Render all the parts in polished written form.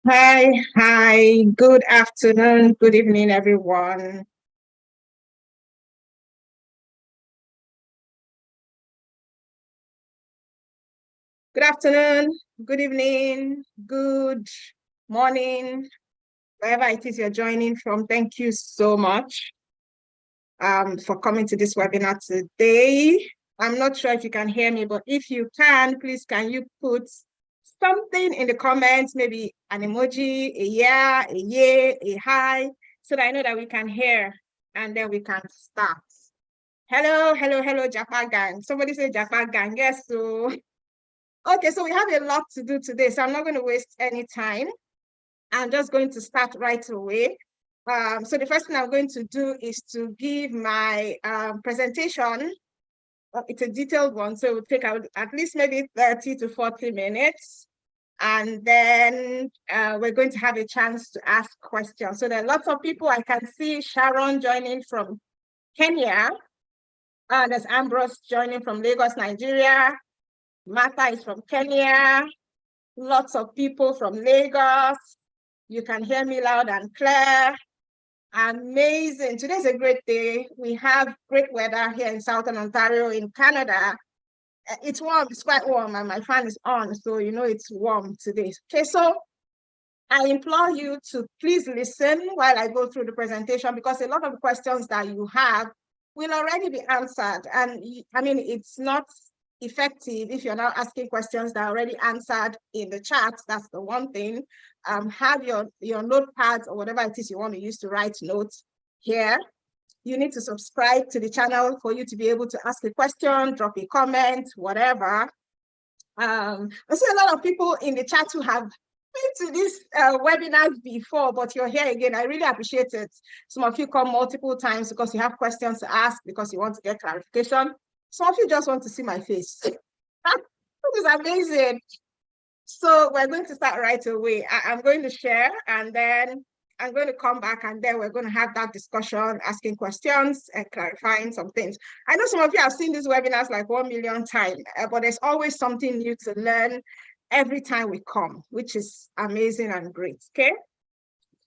Hi, good afternoon, good evening, everyone. Good afternoon, good evening, good morning, wherever it is you're joining from. Thank you so much for coming to this webinar today. I'm not sure if you can hear me, but if you can, please can you put something in the comments, maybe an emoji, a yeah, a yay, a hi, so that I know that we can hear and then we can start. Hello, Japa gang. Somebody say Japa gang. Yes, so okay, so we have a lot to do today, so I'm not going to waste any time. I'm just going to start right away. So the first thing I'm going to do is to give my presentation. It's a detailed one, so it will take at least maybe 30 to 40 minutes. And then we're going to have a chance to ask questions. So there are lots of people. I can see Sharon joining from Kenya. There's Ambrose joining from Lagos, Nigeria. Martha is from Kenya. Lots of people from Lagos. You can hear me loud and clear. Amazing. Today's a great day. We have great weather here in Southern Ontario in Canada. It's warm, it's quite warm, and my fan is on, so you know it's warm today. Okay, so I implore you to please listen while I go through the presentation, because a lot of questions that you have will already be answered. And I mean, it's not effective if you're now asking questions that are already answered in the chat. That's the one thing. Have your notepads or whatever it is you want to use to write notes here. You need to subscribe to the channel for you to be able to ask a question, drop a comment, whatever. I see a lot of people in the chat who have been to these webinars before, but you're here again. I really appreciate it. Some of you come multiple times because you have questions to ask, because you want to get clarification. Some of you just want to see my face. It is amazing. So we're going to start right away. I'm going to share, and then I'm going to come back, and then we're going to have that discussion, asking questions and clarifying some things. I know some of you have seen these webinars like 1 million times, but there's always something new to learn every time we come, which is amazing and great, okay?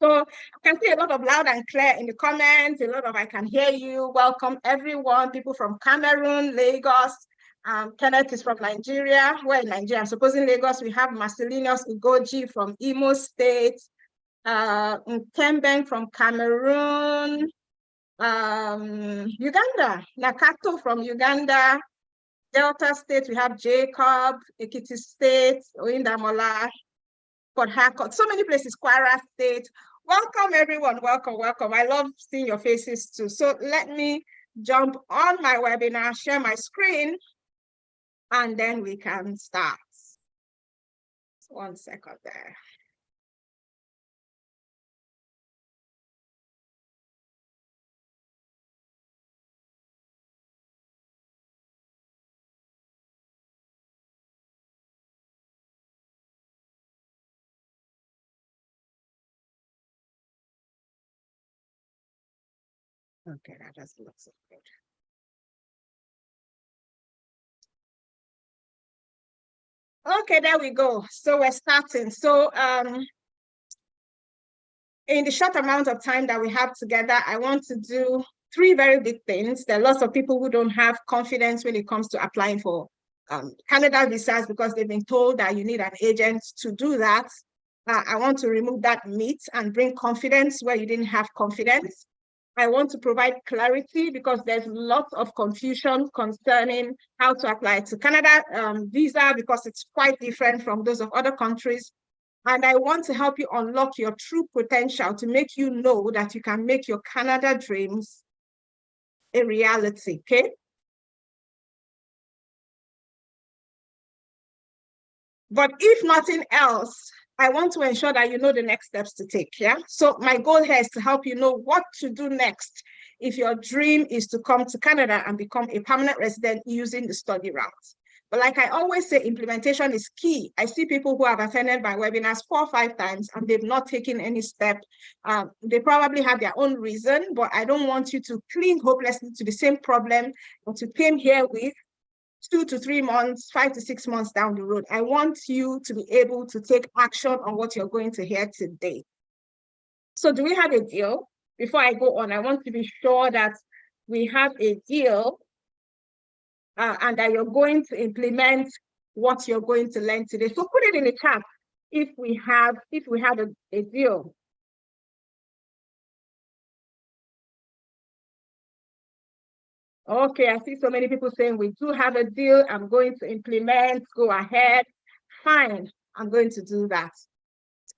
So I can see a lot of loud and clear in the comments, a lot of I can hear you. Welcome everyone, people from Cameroon, Lagos. Kenneth is from Nigeria. We're in Nigeria. I'm supposing Lagos, we have Marcellinus Ugoji from Imo State, Nkembeng from Cameroon, Uganda, Nakato from Uganda, Delta State, we have Jacob, Ekiti State, Oindamola, Port Harcourt, so many places, Kwara State. Welcome everyone, welcome. I love seeing your faces too. So let me jump on my webinar, share my screen, and then we can start. 1 second there. Okay, that doesn't look so good. Okay, there we go. So we're starting. So in the short amount of time that we have together, I want to do 3 very big things. There are lots of people who don't have confidence when it comes to applying for Canada visas because they've been told that you need an agent to do that. I want to remove that myth and bring confidence where you didn't have confidence. I want to provide clarity because there's lots of confusion concerning how to apply to Canada visa because it's quite different from those of other countries. And I want to help you unlock your true potential to make you know that you can make your Canada dreams a reality, okay? But if nothing else, I want to ensure that you know the next steps to take, yeah? So my goal here is to help you know what to do next if your dream is to come to Canada and become a permanent resident using the study route. But like I always say, implementation is key. I see people who have attended my webinars 4 or 5 times and they've not taken any step. They probably have their own reason, but I don't want you to cling hopelessly to the same problem that you came here with 2 to 3 months, 5 to 6 months down the road. I want you to be able to take action on what you're going to hear today. So do we have a deal? Before I go on, I want to be sure that we have a deal and that you're going to implement what you're going to learn today. So put it in the chat if we have a deal. Okay, I see so many people saying we do have a deal. I'm going to implement, go ahead. Fine, I'm going to do that.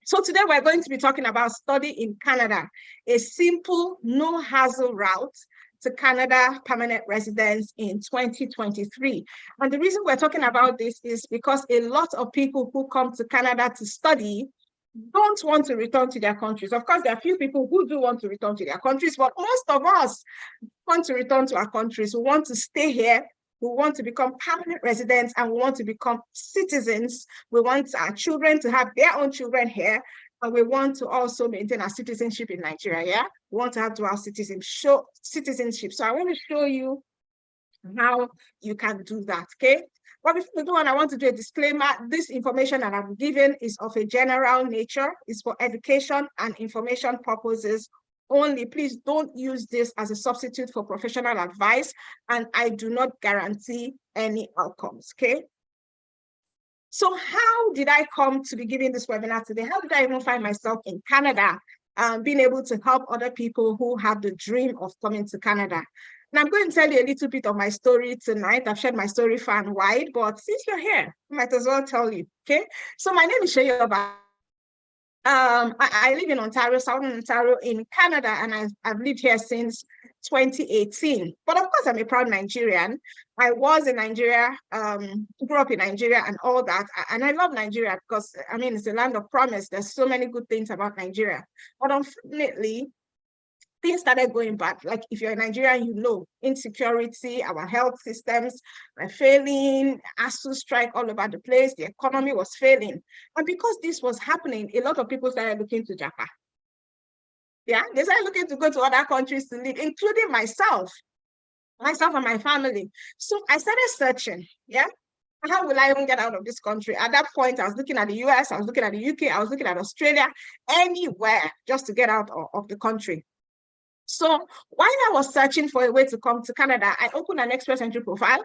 So today we're going to be talking about study in Canada, a simple, no hassle route to Canada permanent residence in 2023. And the reason we're talking about this is because a lot of people who come to Canada to study don't want to return to their countries. Of course, there are few people who do want to return to their countries, but most of us want to return to our countries. We want to stay here. We want to become permanent residents and we want to become citizens. We want our children to have their own children here. And we want to also maintain our citizenship in Nigeria. Yeah, we want to have dual citizenship. So I want to show you how you can do that. Okay. But before we go on, I want to do a disclaimer. This information that I'm giving is of a general nature. It's for education and information purposes only. Please don't use this as a substitute for professional advice, and I do not guarantee any outcomes, okay? So how did I come to be giving this webinar today? How did I even find myself in Canada, being able to help other people who have the dream of coming to Canada? And I'm going to tell you a little bit of my story tonight. I've shared my story far and wide, but since you're here, I might as well tell you, okay? So my name is Sheyoba. I live in Ontario, Southern Ontario in Canada, and I've lived here since 2018. But of course, I'm a proud Nigerian. I was in Nigeria, grew up in Nigeria and all that. And I love Nigeria because, I mean, it's a land of promise. There's so many good things about Nigeria. But unfortunately, things started going bad. Like if you're a Nigerian, you know, insecurity, our health systems were failing, ASU strike all over the place, the economy was failing. And because this was happening, a lot of people started looking to Japan. Yeah, they started looking to go to other countries to live, including myself and my family. So I started searching, yeah, how will I even get out of this country? At that point, I was looking at the US, I was looking at the UK, I was looking at Australia, anywhere just to get out of the country. So while I was searching for a way to come to Canada, I opened an Express Entry profile.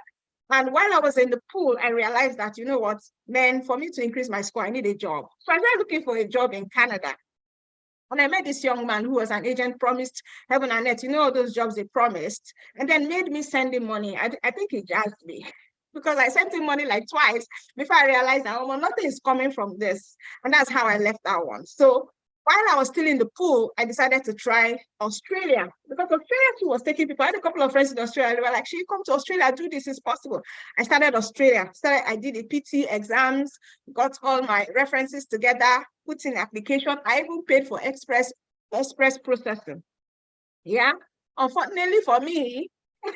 And while I was in the pool, I realized that, you know what, man, for me to increase my score, I need a job. So I started looking for a job in Canada. And I met this young man who was an agent, promised heaven and earth, you know, all those jobs they promised, and then made me send him money. I think he jazzed me because I sent him money like twice before I realized that, oh, well, nothing is coming from this. And that's how I left that one. So while I was still in the pool, I decided to try Australia because Australia too was taking people. I had a couple of friends in Australia. They were like, you come to Australia, do this, it's possible. I started Australia. I did a PT exams, got all my references together, put in application. I even paid for express processing. Yeah. Unfortunately for me, we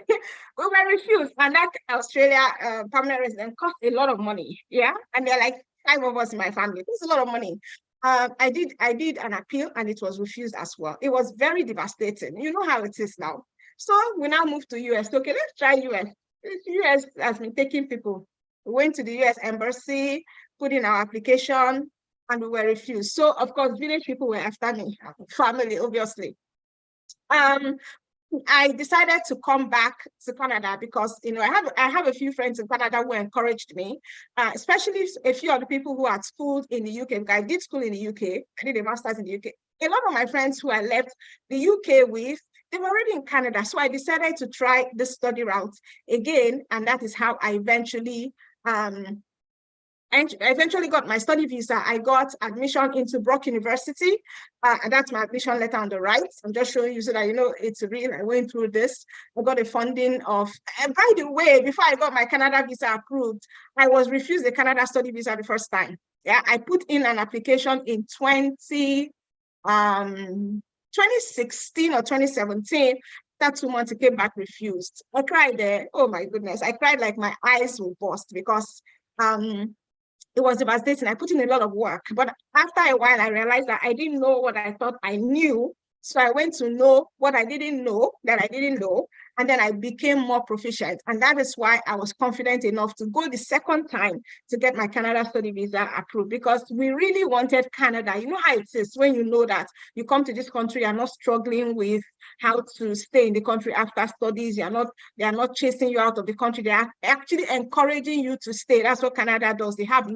were refused. And that Australia permanent resident cost a lot of money. Yeah. And they're like 5 of us in my family. It's a lot of money. I did an appeal and it was refused as well. It was very devastating. You know how it is now. So we now moved to US. Okay, let's try US. US has been taking people. We went to the US embassy, put in our application, and we were refused. So of course, village people were after me, family, obviously. I decided to come back to Canada because, you know, I have a few friends in Canada who encouraged me, especially a few of the people who had schooled in the UK. I did school in the UK. I did a master's in the UK. A lot of my friends who I left the UK with, they were already in Canada. So I decided to try the study route again. And that is how I eventually got my study visa. I got admission into Brock University, and that's my admission letter on the right. I'm just showing you so that you know it's real. I went through this. I got a funding of, and by the way, before I got my Canada visa approved, I was refused a Canada study visa the first time. Yeah, I put in an application in 2016 or 2017. That 2 months, it came back refused. I cried there. Oh my goodness, I cried like my eyes will burst because it was devastating. I put in a lot of work, but after a while, I realized that I didn't know what I thought I knew. So I went to know what I didn't know that I didn't know. And then I became more proficient. And that is why I was confident enough to go the second time to get my Canada study visa approved, because we really wanted Canada. You know how it is when you know that you come to this country, you're not struggling with how to stay in the country after studies. They are not chasing you out of the country. They are actually encouraging you to stay. That's what Canada does. They have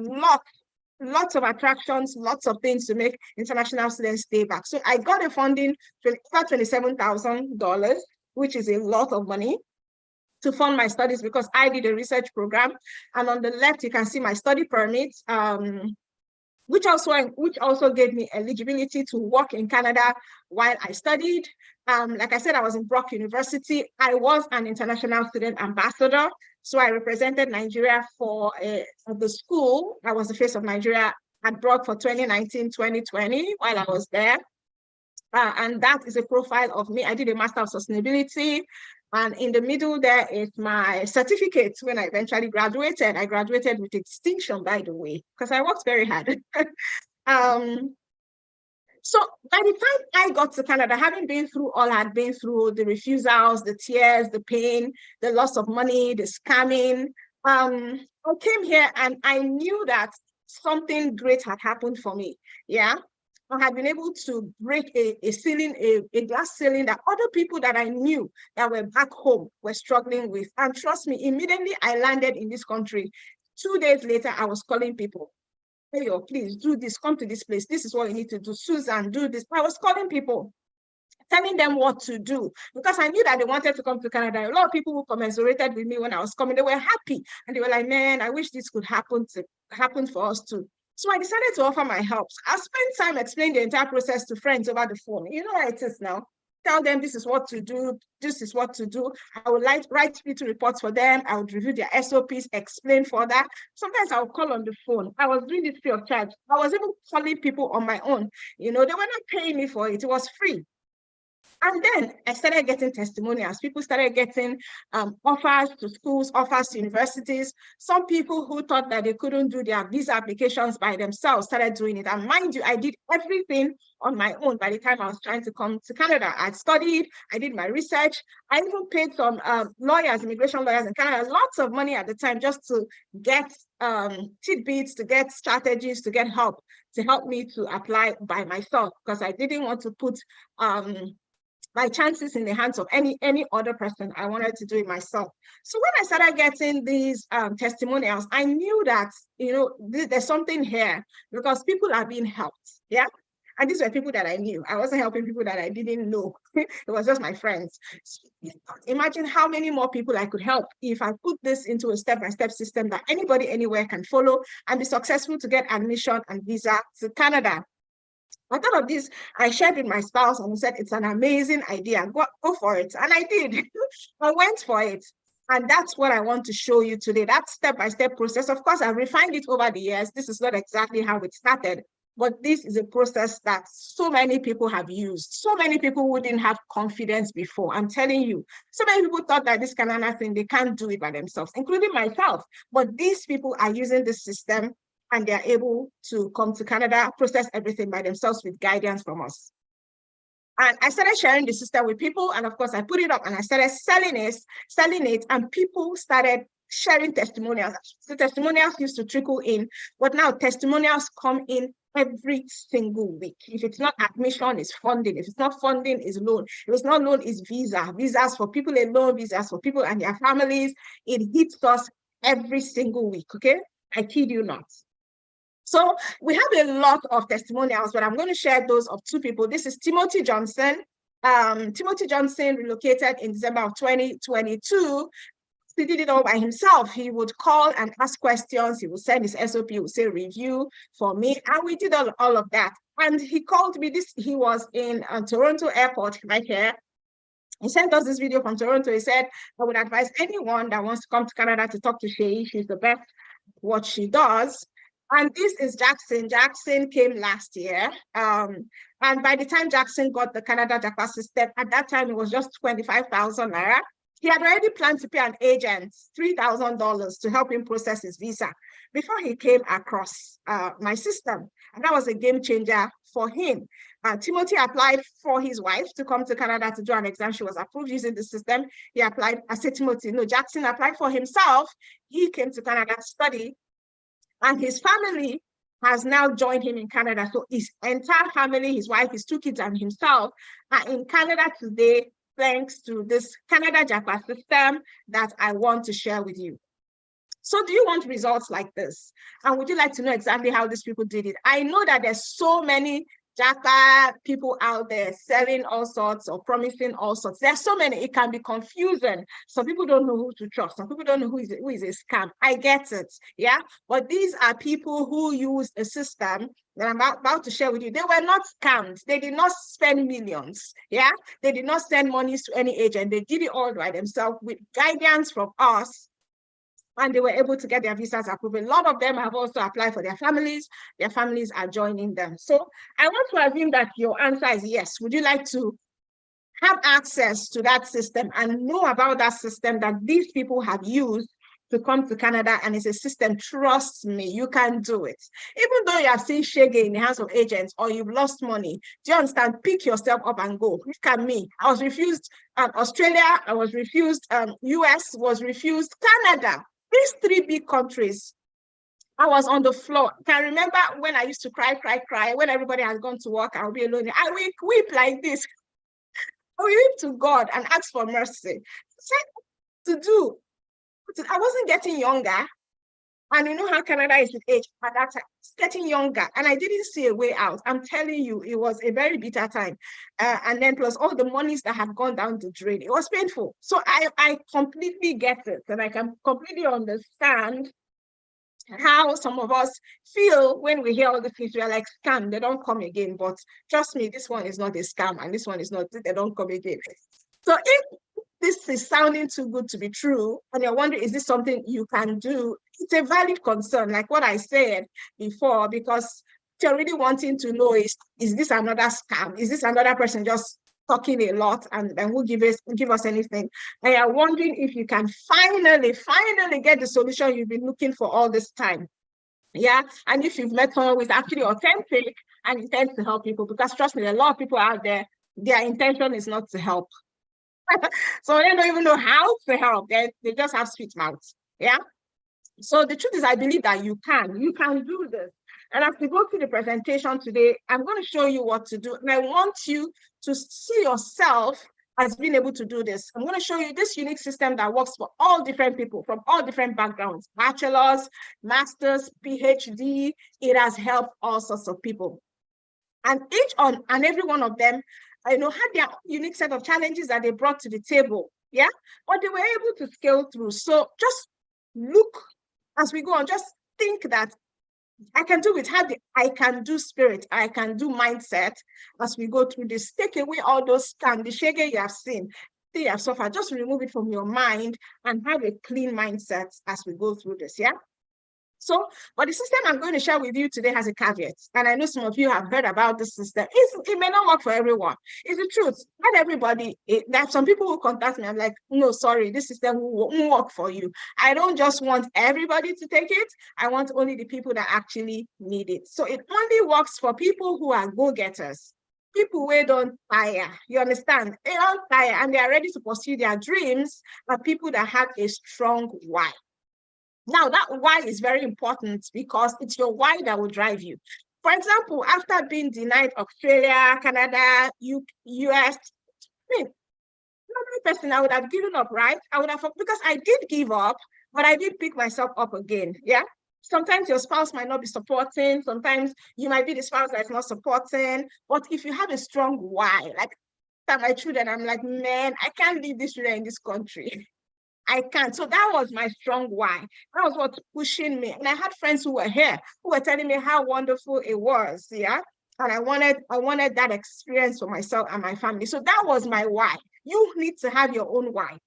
lots of attractions, lots of things to make international students stay back. So I got a funding for about $27,000, which is a lot of money, to fund my studies, because I did a research program. And on the left, you can see my study permit, which also gave me eligibility to work in Canada while I studied. Like I said, I was in Brock University. I was an international student ambassador. So I represented Nigeria for the school. I was the face of Nigeria at Brock for 2019-2020 while I was there. And that is a profile of me. I did a Master of Sustainability. And in the middle there is my certificate when I eventually graduated. I graduated with distinction, by the way, because I worked very hard. So by the time I got to Canada, having been through all I had been through, the refusals, the tears, the pain, the loss of money, the scamming, I came here and I knew that something great had happened for me. Yeah. I had been able to break a ceiling, a glass ceiling that other people that I knew that were back home were struggling with. And trust me, immediately I landed in this country, 2 days later, I was calling people. Hey, yo, please do this, come to this place. This is what you need to do. Susan, do this. I was calling people, telling them what to do, because I knew that they wanted to come to Canada. A lot of people who commiserated with me when I was coming, they were happy. And they were like, man, I wish this could happen for us too. So I decided to offer my help. I spent time explaining the entire process to friends over the phone. You know how it is now. Tell them this is what to do. This is what to do. I would write little reports for them. I would review their SOPs, explain for that. Sometimes I would call on the phone. I was doing it free of charge. I was even calling people on my own. You know, they were not paying me for it. It was free. And then I started getting testimonials. People started getting offers to schools, offers to universities. Some people who thought that they couldn't do their visa applications by themselves started doing it. And mind you, I did everything on my own by the time I was trying to come to Canada. I studied, I did my research. I even paid some lawyers, immigration lawyers in Canada, lots of money at the time just to get tidbits, to get strategies, to get help, to help me to apply by myself, because I didn't want to put my chances in the hands of any other person. I wanted to do it myself. So when I started getting these testimonials, I knew that, you know, there's something here, because people are being helped. Yeah. And these were people that I knew. I wasn't helping people that I didn't know. It was just my friends. So imagine how many more people I could help if I put this into a step-by-step system that anybody anywhere can follow and be successful to get admission and visa to Canada. I thought of this, I shared with my spouse, and he said, it's an amazing idea, go for it. And I did. I went for it. And that's what I want to show you today, that step-by-step process. Of course, I've refined it over the years. This is not exactly how it started, but this is a process that so many people have used. So many people who didn't have confidence before. I'm telling you, so many people thought that this Canada thing, they can't do it by themselves, including myself. But these people are using this system, and they're able to come to Canada, process everything by themselves with guidance from us. And I started sharing the system with people, and of course I put it up and I started selling it, and people started sharing testimonials. The testimonials used to trickle in, but now testimonials come in every single week. If it's not admission, it's funding. If it's not funding, it's loan. If it's not loan, it's visas for people alone, visas for people and their families. It hits us every single week, okay? I kid you not. So we have a lot of testimonials, but I'm going to share those of two people. This is Timothy Johnson. Timothy Johnson relocated in December of 2022. He did it all by himself. He would call and ask questions. He would send his SOP, he would say review for me. And we did all of that. And he called me, he was in Toronto airport right here. He sent us this video from Toronto. He said, I would advise anyone that wants to come to Canada to talk to Shay. She's the best at what she does. And this is Jackson. Jackson came last year. And by the time Jackson got the Canada JAPA system, at that time, it was just 25,000 naira. He had already planned to pay an agent $3,000 to help him process his visa. before he came across my system. And that was a game changer for him. Timothy applied for his wife to come to Canada to do an exam. She was approved using the system. He applied, I said Timothy, no, Jackson applied for himself. He came to Canada to study, and his family has now joined him in Canada. So his entire family, his wife, his two kids, and himself are in Canada today, thanks to this Canada JAPA system that I want to share with you. So do you want results like this? And would you like to know exactly how these people did it? I know that there's so many JAPA people out there selling all sorts or promising all sorts. There's so many, it can be confusing. Some people don't know who to trust. Some people don't know who is a scam. I get it, yeah? But these are people who use a system that I'm about to share with you. They were not scammed. They did not spend millions, yeah? They did not send monies to any agent. They did it all by themselves with guidance from us, and they were able to get their visas approved. A lot of them have also applied for their families. Their families are joining them. So I want to assume that your answer is yes. Would you like to have access to that system and know about that system that these people have used to come to Canada? And it's a system, trust me, you can do it. Even though you have seen shege in the hands of agents or you've lost money, do you understand? Pick yourself up and go. Look at me. I was refused Australia, I was refused US, was refused Canada. These three big countries, I was on the floor. Can I remember when I used to cry, when everybody has gone to work, I'll be alone. I will weep like this. I will weep to God and ask for mercy. To do. I wasn't getting younger. And you know how Canada is with age at that time. It's getting younger. And I didn't see a way out. I'm telling you, it was a very bitter time. And then plus all the monies that have gone down the drain. It was painful. So I completely get it. And I can completely understand how some of us feel when we hear all the things. We are like, scam, they don't come again. But trust me, this one is not a scam. And this one is not, they don't come again. So if this is sounding too good to be true, and you're wondering, is this something you can do? It's a valid concern, like what I said before, because you're really wanting to know is this another scam? Is this another person just talking a lot and will give us anything? And you're wondering if you can finally get the solution you've been looking for all this time. Yeah, and if you've met someone who is actually authentic and intends to help people, because trust me, there are a lot of people out there, their intention is not to help. So they don't even know how to help. They just have sweet mouths. Yeah. So the truth is, I believe that you can do this. And as we go through the presentation today, I'm going to show you what to do. And I want you to see yourself as being able to do this. I'm going to show you this unique system that works for all different people from all different backgrounds, bachelor's, master's, PhD. It has helped all sorts of people. And and every one of them, had their unique set of challenges that they brought to the table, yeah? But they were able to scale through. So just look as we go on, just think that I can do it. Have the I can do spirit, I can do mindset as we go through this. Take away all those scams, the shege you have seen, you have suffered. Just remove it from your mind and have a clean mindset as we go through this, yeah? So, but the system I'm going to share with you today has a caveat. And I know some of you have heard about this system. It may not work for everyone. It's the truth. Not everybody. There are some people who contact me. I'm like, no, sorry, this system won't work for you. I don't just want everybody to take it. I want only the people that actually need it. So it only works for people who are go-getters. People who don't tire. You understand? They don't tire and they are ready to pursue their dreams, but people that have a strong why. Now, that why is very important because it's your why that will drive you. For example, after being denied Australia, Canada, US, another person, I would have given up, right? I would have, because I did give up, but I did pick myself up again, yeah? Sometimes your spouse might not be supporting. Sometimes you might be the spouse that's not supporting. But if you have a strong why, like my children, I'm like, man, I can't leave this children in this country. I can't. So that was my strong why. That was what's pushing me. And I had friends who were here who were telling me how wonderful it was. Yeah. And I wanted that experience for myself and my family. So that was my why. You need to have your own why.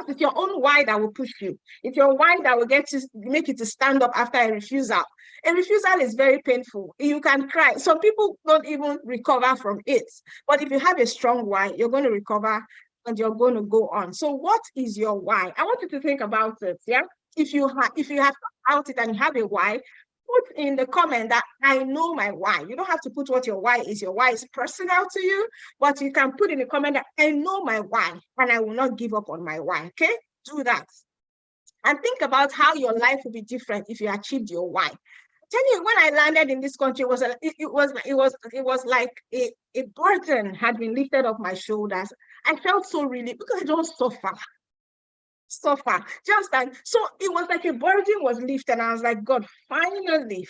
It's your own why that will push you. It's your why that will make you to stand up after a refusal. A refusal is very painful. You can cry. Some people don't even recover from it. But if you have a strong why, you're going to recover and you're going to go on. So what is your why? I want you to think about it, yeah? if you have out it and you have a why, put in the comment that I know my why. You don't have to put what your why is. Your why is personal to you, but you can put in the comment that I know my why and I will not give up on my why. Okay, do that. And think about how your life will be different if you achieved your why. Tell you, when I landed in this country, it was like a burden had been lifted off my shoulders. I felt so relieved because I don't suffer just that. So it was like a burden was lifted, and I was like, God, finally,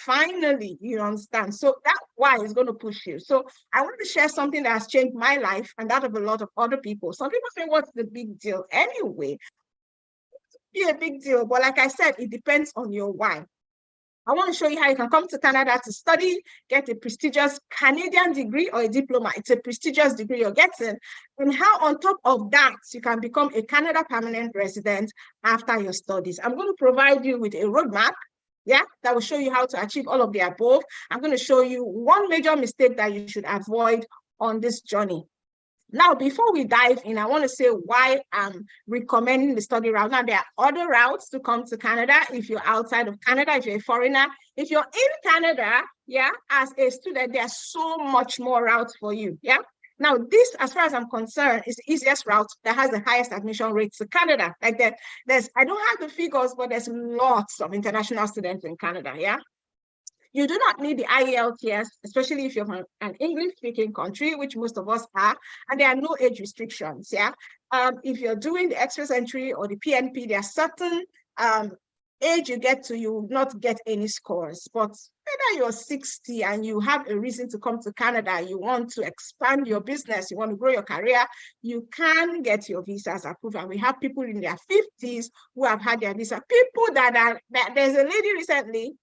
you understand. So that why is going to push you. So I want to share something that has changed my life and that of a lot of other people. Some people say, what's the big deal anyway? Be a big deal, but like I said, it depends on your why. I want to show you how you can come to Canada to study, get a prestigious Canadian degree or a diploma. It's a prestigious degree you're getting. And how on top of that, you can become a Canada permanent resident after your studies. I'm going to provide you with a roadmap, that will show you how to achieve all of the above. I'm going to show you one major mistake that you should avoid on this journey. Now, before we dive in, I want to say why I'm recommending the study route. Now, there are other routes to come to Canada if you're outside of Canada, if you're a foreigner. If you're in Canada, as a student, there's so much more routes for you, Now, this, as far as I'm concerned, is the easiest route that has the highest admission rates to Canada. Like that, I don't have the figures, but there's lots of international students in Canada, You do not need the IELTS, especially if you're from an English-speaking country, which most of us are, and there are no age restrictions, If you're doing the express entry or the PNP, there are certain age you get to, you will not get any scores. But whether you're 60 and you have a reason to come to Canada, you want to expand your business, you want to grow your career, you can get your visas approved. And we have people in their 50s who have had their visa. People there's a lady recently,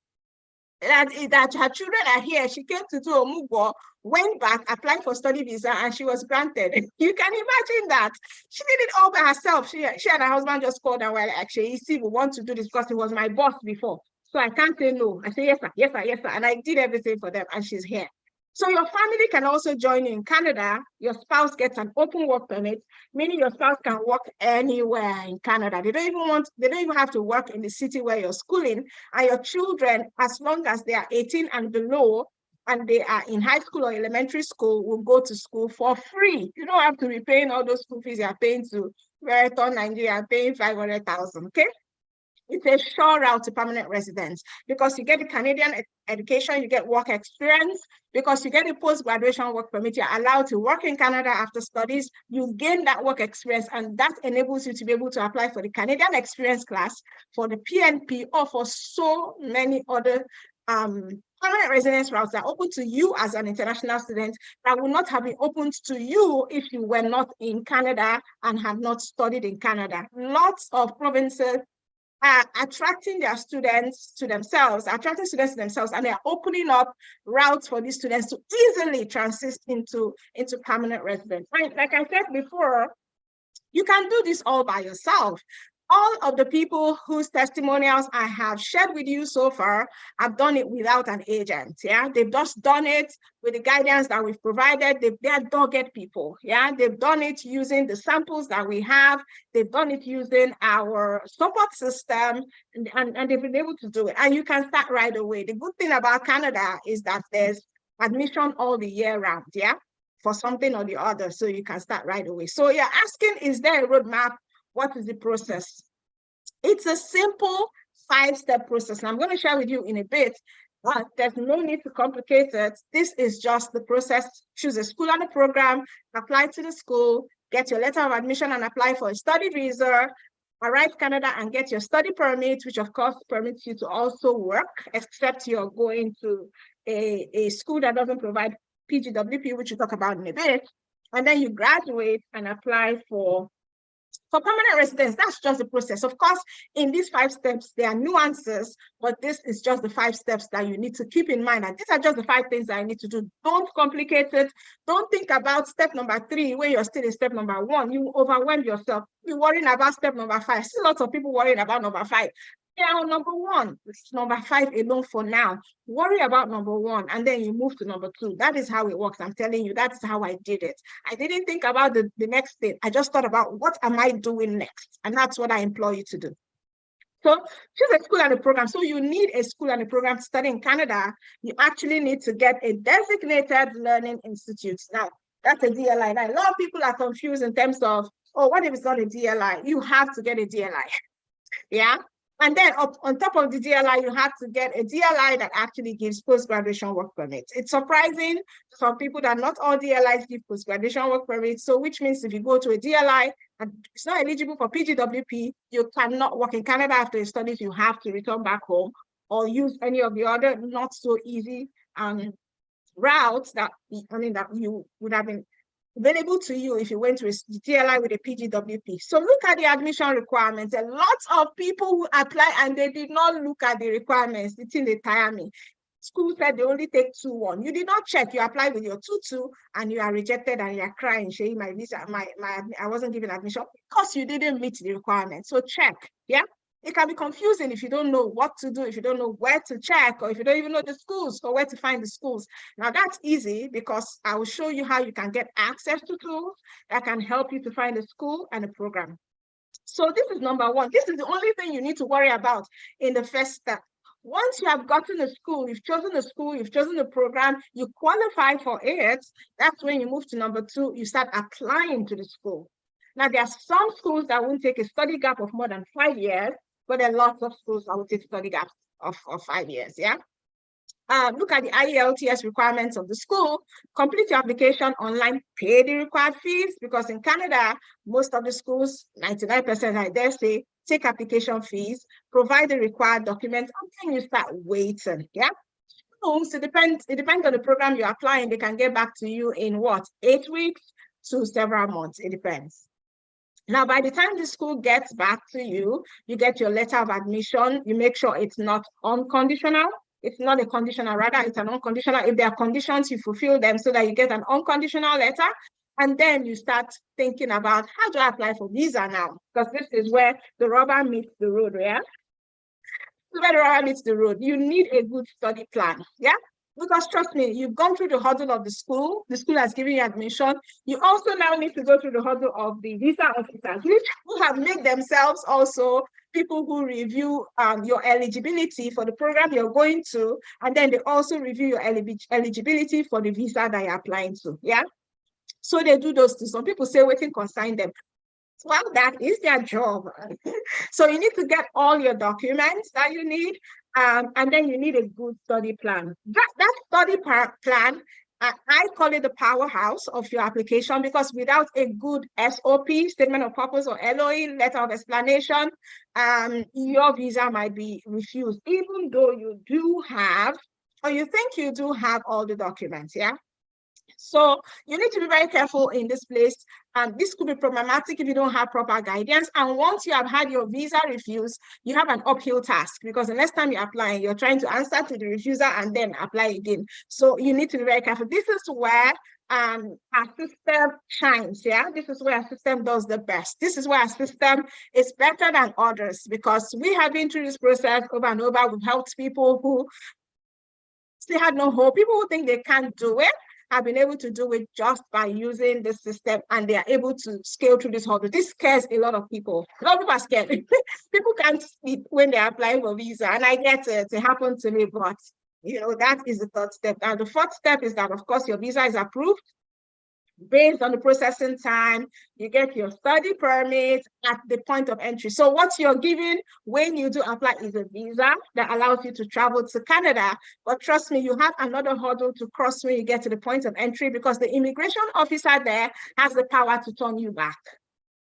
that her children are here. She came to Omugbo, went back, applied for study visa, and she was granted. You can imagine that. She did it all by herself. She and her husband just called her, well, actually, you see, we want to do this because he was my boss before. So I can't say no. I say, yes, sir, yes, sir, yes, sir. And I did everything for them, and she's here. So your family can also join you in Canada. Your spouse gets an open work permit, meaning your spouse can work anywhere in Canada. They don't even have to work in the city where you're schooling. And your children, as long as they are 18 and below, and they are in high school or elementary school, will go to school for free. You don't have to be paying all those school fees you are paying to Marathon Nigeria, paying 500,000, okay? It's a sure route to permanent residence because you get the Canadian education, you get work experience, because you get a post-graduation work permit, you're allowed to work in Canada after studies, you gain that work experience, and that enables you to be able to apply for the Canadian experience class, for the PNP, or for so many other permanent residence routes that are open to you as an international student that will not have been opened to you if you were not in Canada and have not studied in Canada. Lots of provinces are attracting their students to themselves, and they're opening up routes for these students to easily transit into permanent residence. Right? Like I said before, you can do this all by yourself. All of the people whose testimonials I have shared with you so far have done it without an agent. They've just done it with the guidance that we've provided. They're dogged people. They've done it using the samples that we have. They've done it using our support system, and they've been able to do it. And you can start right away. The good thing about Canada is that there's admission all the year round, for something or the other. So you can start right away. So you're asking, is there a roadmap? What is the process? It's a simple 5-step process. And I'm going to share with you in a bit, but there's no need to complicate it. This is just the process. Choose a school and a program, apply to the school, get your letter of admission and apply for a study visa, arrive to Canada and get your study permit, which of course permits you to also work, except you're going to a school that doesn't provide PGWP, which we'll talk about in a bit. And then you graduate and apply for permanent residence. That's just the process. Of course, in these 5 steps, there are nuances, but this is just the 5 steps that you need to keep in mind. And these are just the 5 things that I need to do. Don't complicate it. Don't think about step number 3 when you're still in step number 1. You overwhelm yourself. You're worrying about step number 5. See lots of people worrying about number 5. Number 1, it's number 5 alone for now. Worry about number 1, and then you move to number 2. That is how it works. I'm telling you, that's how I did it. I didn't think about the next thing. I just thought about what am I doing next? And that's what I implore you to do. So choose a school and a program. So you need a school and a program to study in Canada. You actually need to get a designated learning institute. Now, that's a DLI. Now, a lot of people are confused in terms of, oh, what if it's not a DLI? You have to get a DLI. Yeah. And then on top of the DLI, you have to get a DLI that actually gives post-graduation work permits. It's surprising to some people that not all DLIs give post-graduation work permits. So which means if you go to a DLI and it's not eligible for PGWP, you cannot work in Canada after your studies. You have to return back home or use any of the other not so easy routes that that you would have been available to you if you went to a DLI with a PGWP. So look at the admission requirements. A lot of people who apply and they did not look at the requirements. The thing they tire me. School said they only take 2-1. You did not check. You apply with your 2-2 and you are rejected and you're crying, saying my visa, I wasn't given admission because you didn't meet the requirements. So check. Yeah. It can be confusing if you don't know what to do, if you don't know where to check, or if you don't even know the schools or where to find the schools. Now that's easy because I will show you how you can get access to tools that can help you to find a school and a program. So this is number one. This is the only thing you need to worry about in the first step. Once you have gotten a school, you've chosen a school, you've chosen a program, you qualify for it, that's when you move to number two, you start applying to the school. Now, there are some schools that won't take a study gap of more than 5 years, but there are lots of schools that will take study gaps of 5 years, yeah? Look at the IELTS requirements of the school, complete your application online, pay the required fees, because in Canada, most of the schools, 99%, I dare say, take application fees, provide the required documents, and then you start waiting, yeah? So it depends on the program you're applying. They can get back to you in what, 8 weeks to several months, it depends. Now, by the time the school gets back to you, you get your letter of admission. You make sure it's not unconditional. It's not a conditional, rather it's an unconditional. If there are conditions, you fulfill them so that you get an unconditional letter. And then you start thinking about, how do I apply for visa now? Because this is where the rubber meets the road, yeah? Where the rubber meets the road. You need a good study plan, yeah? Because trust me, you've gone through the hurdle of the school has given you admission. You also now need to go through the hurdle of the visa officers, which who have made themselves also people who review your eligibility for the program you're going to, and then they also review your eligibility for the visa that you're applying to, yeah? So they do those two. Some people say waiting consign them. Well, that is their job. So you need to get all your documents that you need, and then you need a good study plan. That study plan, I call it the powerhouse of your application, because without a good SOP, statement of purpose, or LOE, letter of explanation, your visa might be refused, even though you do have, or you think you do have all the documents, yeah? So you need to be very careful in this place. This could be problematic if you don't have proper guidance. And once you have had your visa refused, you have an uphill task, because the next time you're applying, you're trying to answer to the refuser and then apply again. So you need to be very careful. This is where our system shines, yeah? This is where our system does the best. This is where our system is better than others, because we have been through this process over and over. We've helped people who still had no hope, people who think they can't do it, have been able to do it just by using the system, and they are able to scale through this hurdle. This scares a lot of people. A lot of people are scared. People can't sleep when they're applying for visa, and I get it. It happened to me, but you know, that is the third step. And the fourth step is that, of course, your visa is approved. Based on the processing time, you get your study permit at the point of entry. So what you're given when you do apply is a visa that allows you to travel to Canada. But trust me, you have another hurdle to cross when you get to the point of entry, because the immigration officer there has the power to turn you back.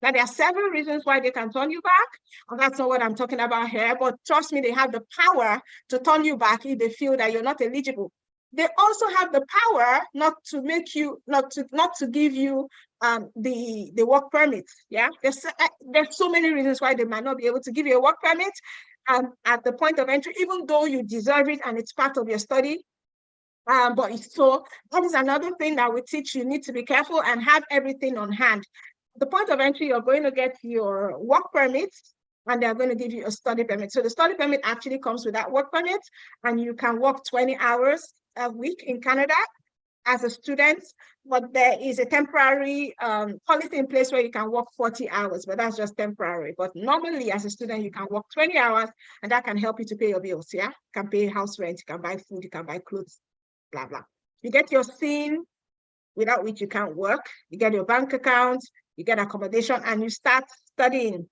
Now, there are several reasons why they can turn you back, and that's not what I'm talking about here. But trust me, they have the power to turn you back if they feel that you're not eligible. They also have the power not to make you, not to give you the work permit. Yeah, there's so many reasons why they might not be able to give you a work permit at the point of entry, even though you deserve it and it's part of your study. But so that is another thing that we teach. You need to be careful and have everything on hand. At the point of entry, you're going to get your work permit, and they're going to give you a study permit. So the study permit actually comes with that work permit, and you can work 20 hours a week in Canada. as a student, but there is a temporary policy in place where you can work 40 hours, but that's just temporary. But normally as a student, you can work 20 hours and that can help you to pay your bills, yeah? You can pay house rent, you can buy food, you can buy clothes, blah, blah. You get your SIN, without which you can't work. You get your bank account, you get accommodation, and you start studying.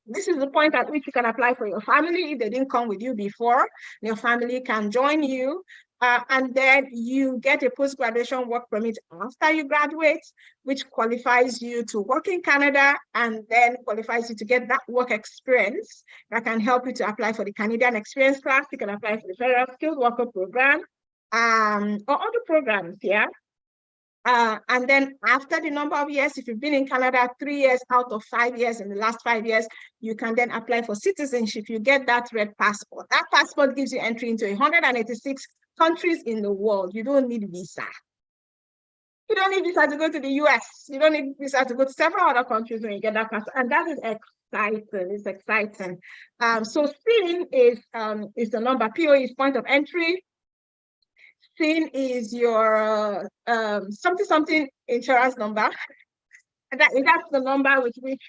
This is the point at which you can apply for your family. If they didn't come with you before, your family can join you. And then you get a post-graduation work permit after you graduate, which qualifies you to work in Canada and then qualifies you to get that work experience that can help you to apply for the Canadian Experience Class. You can apply for the Federal Skilled Worker Program or other programs, yeah? And then after the number of years, if you've been in Canada 3 years out of 5 years in the last 5 years, you can then apply for citizenship. You get that red passport. That passport gives you entry into 186 countries in the world. You don't need visa. You don't need visa to go to the US. You don't need visa to go to several other countries when you get that passport. And that is exciting. It's exciting. So SIN is the number. PO is point of entry. SIN is your something insurance number. And that's the number with which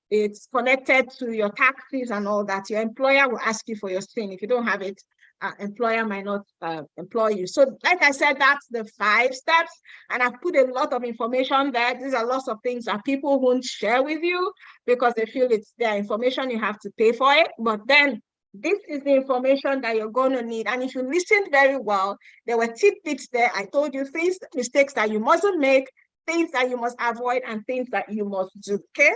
it's connected to your taxes and all that. Your employer will ask you for your SIN. If you don't have it, employer might not employ you. So like I said, that's the 5 steps. And I've put a lot of information there. These are lots of things that people won't share with you because they feel it's their information, you have to pay for it. But then this is the information that you're going to need. And if you listened very well, there were tidbits there. I told you things, mistakes that you mustn't make, things that you must avoid, and things that you must do, okay?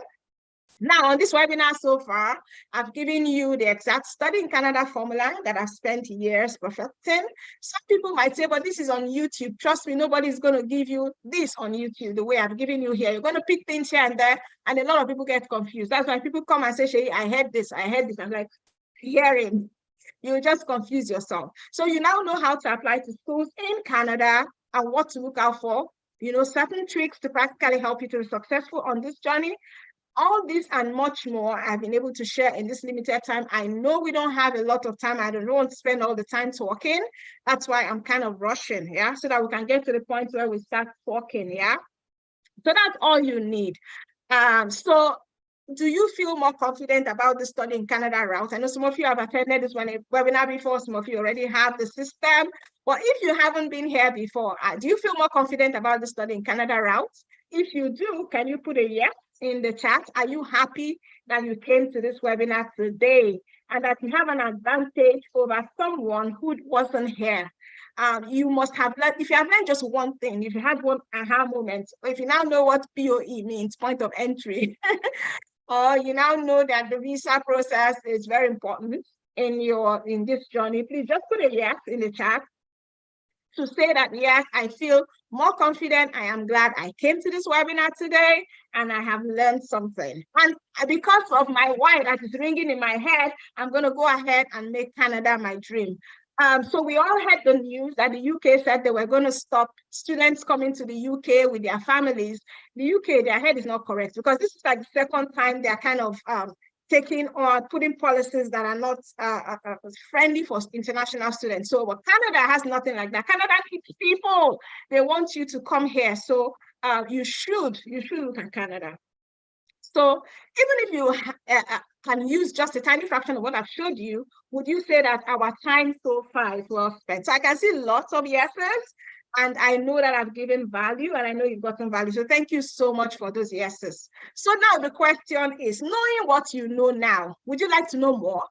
Now, on this webinar so far, I've given you the exact Study in Canada formula that I've spent years perfecting. Some people might say, but this is on YouTube. Trust me, nobody's going to give you this on YouTube the way I've given you here. You're going to pick things here and there, and a lot of people get confused. That's why people come and say, Shay, I heard this, I heard this. I'm like, hearing, you just confuse yourself. So you now know how to apply to schools in Canada and what to look out for. You know, certain tricks to practically help you to be successful on this journey. All this and much more I've been able to share in this limited time. I know we don't have a lot of time. I don't want to spend all the time talking. That's why I'm kind of rushing, yeah, so that we can get to the point where we start talking, yeah. So that's all you need. So do you feel more confident about the Study in Canada route? I know some of you have attended this webinar before, some of you already have the system, but if you haven't been here before, do you feel more confident about the Study in Canada route? If you do, can you put a yes in the chat? Are you happy that you came to this webinar today and that you have an advantage over someone who wasn't here? You must have learned, if you have learned just one thing, if you had one aha moment, or if you now know what POE means, point of entry, or you now know that the visa process is very important in this journey, please just put a yes in the chat to say that, yes, I feel more confident. I am glad I came to this webinar today and I have learned something. And because of my why that is ringing in my head, I'm going to go ahead and make Canada my dream. So we all had the news that the UK said they were going to stop students coming to the UK with their families. The UK, their head is not correct because this is like the second time they're kind of taking or putting policies that are not friendly for international students. So but Canada has nothing like that. Canada needs people. They want you to come here. So you should look at Canada. So even if you can use just a tiny fraction of what I've showed you, would you say that our time so far is well spent? So I can see lots of yeses, and I know that I've given value, and I know you've gotten value. So thank you so much for those yeses. So now the question is, knowing what you know now, would you like to know more?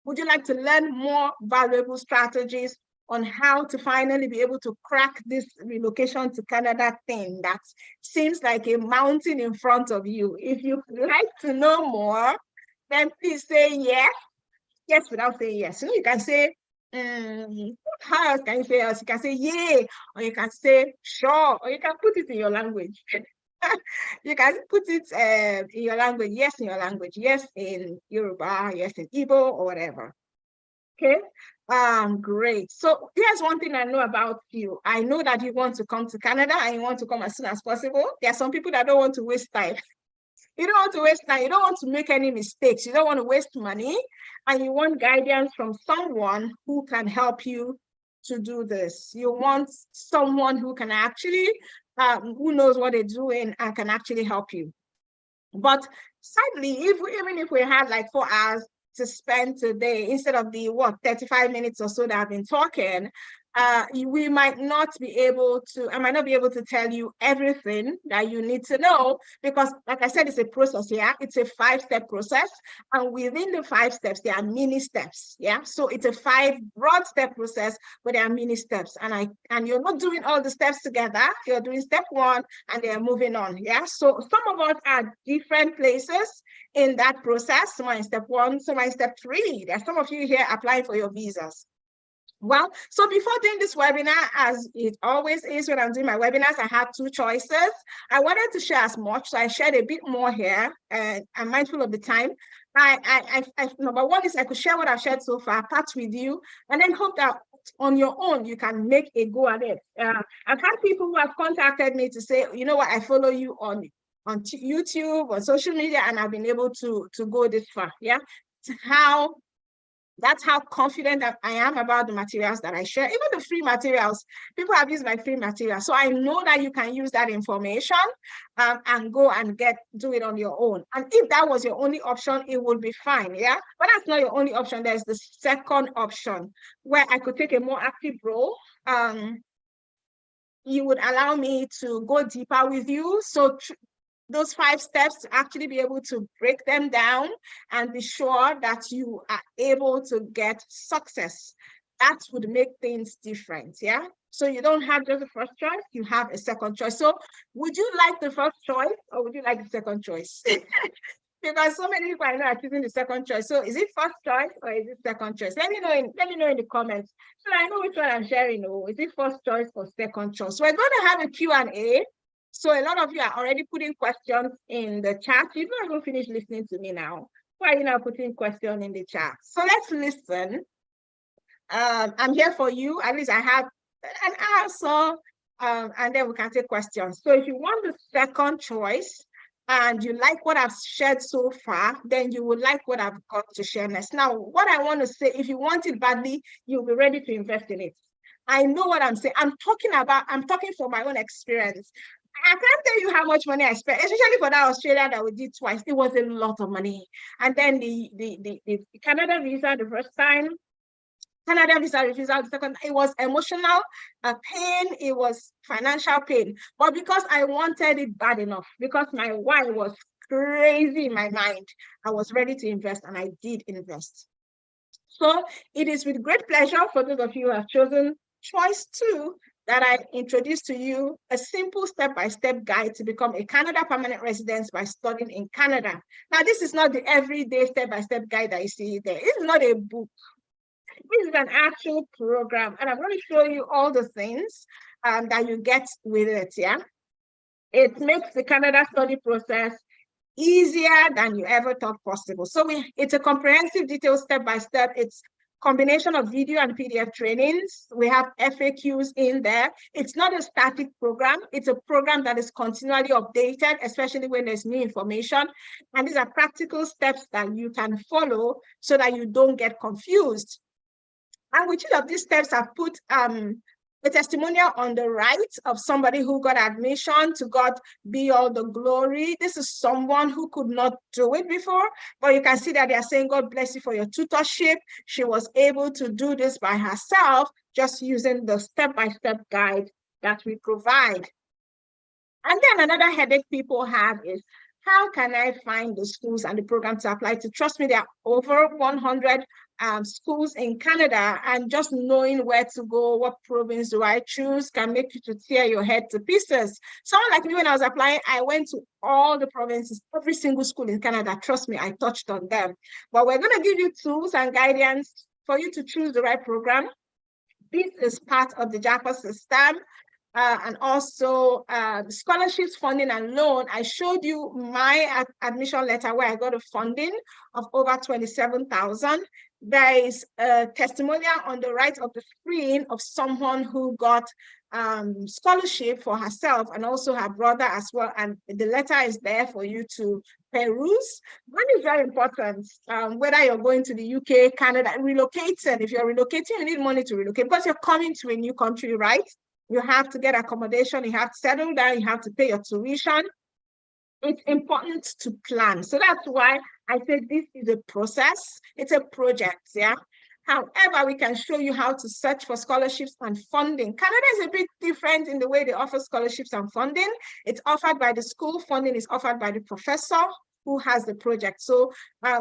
Would you like to learn more valuable strategies on how to finally be able to crack this relocation to Canada thing that seems like a mountain in front of you? If you'd like to know more, then please say yes. Yes without saying yes. You know, you can say, how else can you say yes? You can say yay, or you can say sure, or you can put it in your language. You can put it in your language, yes in your language, yes in Yoruba, yes in Igbo, or whatever. Okay, great. So here's one thing I know about you. I know that you want to come to Canada and you want to come as soon as possible. There are some people that don't want to waste time. You don't want to waste time. You don't want to make any mistakes. You don't want to waste money. And you want guidance from someone who can help you to do this. You want someone who can actually, who knows what they're doing and can actually help you. But sadly, even if we had like 4 hours to spend today, instead of the 35 minutes or so that I've been talking, we might not be able to, I might not be able to tell you everything that you need to know, because like I said, it's a process. Yeah, it's a 5-step process, and within the 5 steps there are mini steps. Yeah, so it's a 5 broad step process, but there are mini steps, and you're not doing all the steps together. You're doing step 1 and they're moving on. Yeah, so some of us are different places in that process. Some are in step 1, some are in step 3. There's some of you here applying for your visas. Well, so before doing this webinar, as it always is when I'm doing my webinars, I had 2 choices. I wanted to share as much, so I shared a bit more here, and I'm mindful of the time. Number 1 is I could share what I've shared so far, part with you, and then hope that on your own you can make a go at it. I've had people who have contacted me to say, you know what, I follow you on YouTube or social media, and I've been able to go this far. Yeah, that's how confident that I am about the materials that I share. Even the free materials, people have used my free materials. So I know that you can use that information and go and do it on your own. And if that was your only option, it would be fine, yeah? But that's not your only option. There's the second option where I could take a more active role. You would allow me to go deeper with you. So those 5 steps, to actually be able to break them down and be sure that you are able to get success. That would make things different, yeah? So you don't have just the first choice, you have a second choice. So would you like the first choice or would you like the second choice? Because so many people I know are choosing the second choice. So is it first choice or is it second choice? Let me know in the comments so I know which one I'm sharing. Oh, is it first choice or second choice? So we're going to have a Q&A. So a lot of you are already putting questions in the chat. You've not even finished listening to me now. Why are you now putting questions in the chat? So let's listen. I'm here for you. At least I have an hour or so, and then we can take questions. So if you want the second choice and you like what I've shared so far, then you will like what I've got to share next. Now, what I want to say, if you want it badly, you'll be ready to invest in it. I know what I'm saying. I'm talking from my own experience. I can't tell you how much money I spent, especially for that Australia that we did twice. It was a lot of money. And then the Canada visa the first time, Canada visa refusal the second, it was emotional pain, it was financial pain. But because I wanted it bad enough, because my why was crazy in my mind, I was ready to invest, and I did invest. So it is with great pleasure for those of you who have chosen choice 2 that I introduce to you a simple step-by-step guide to become a Canada permanent resident by studying in Canada. Now, this is not the everyday step-by-step guide that you see there. This is not a book. This is an actual program, and I'm going to show you all the things that you get with it, yeah? It makes the Canada study process easier than you ever thought possible. So it's a comprehensive, detailed step-by-step. It's combination of video and PDF trainings. We have FAQs in there. It's not a static program. It's a program that is continually updated, especially when there's new information. And these are practical steps that you can follow so that you don't get confused. And with each of these steps, I've put a testimonial on the right of somebody who got admission. To God be all the glory. This is someone who could not do it before, but you can see that they are saying, God bless you for your tutorship. She was able to do this by herself, just using the step-by-step guide that we provide. And then another headache people have is, how can I find the schools and the program to apply to? Trust me, there are over 100 schools in Canada, and just knowing where to go, what province do I choose, can make you to tear your head to pieces. Someone like me, when I was applying, I went to all the provinces, every single school in Canada. Trust me, I touched on them. But we're going to give you tools and guidance for you to choose the right program. This is part of the JAPA system. And also scholarships, funding, and loan. I showed you my admission letter where I got a funding of over $27,000. There is a testimonial on the right of the screen of someone who got scholarship for herself and also her brother as well. And the letter is there for you to peruse. One is very important, whether you're going to the UK, Canada, relocating. If you're relocating, you need money to relocate because you're coming to a new country, right? You have to get accommodation, you have to settle down, you have to pay your tuition. It's important to plan. So that's why I said this is a process. It's a project, yeah? However, we can show you how to search for scholarships and funding. Canada is a bit different in the way they offer scholarships and funding. It's offered by the school, funding is offered by the professor who has the project. So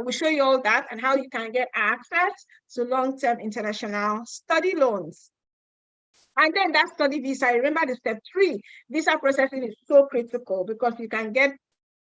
we show you all that and how you can get access to long-term international study loans. And then that study visa, remember the step 3, visa processing is so critical because you can get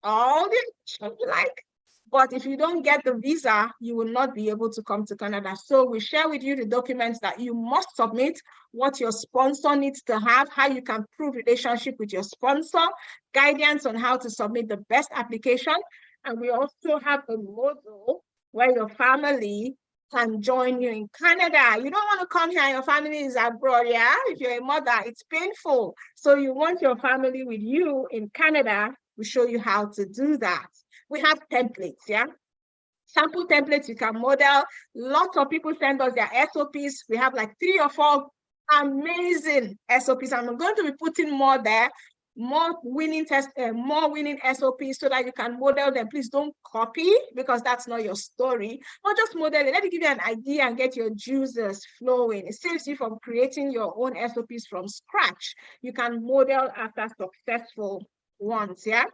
all the information you like, but if you don't get the visa, you will not be able to come to Canada. So we share with you the documents that you must submit, what your sponsor needs to have, how you can prove relationship with your sponsor, guidance on how to submit the best application. And we also have a module where your family can join you in Canada. You don't want to come here and your family is abroad, yeah? If you're a mother, it's painful. So you want your family with you in Canada. We show you how to do that. We have templates, yeah? Sample templates you can model. Lots of people send us their SOPs. We have like 3 or 4 amazing SOPs. I'm going to be putting more there, more winning SOPs so that you can model them. Please don't copy because that's not your story. Or just model it. Let me give you an idea and get your juices flowing. It saves you from creating your own SOPs from scratch. You can model after successful ones, yeah?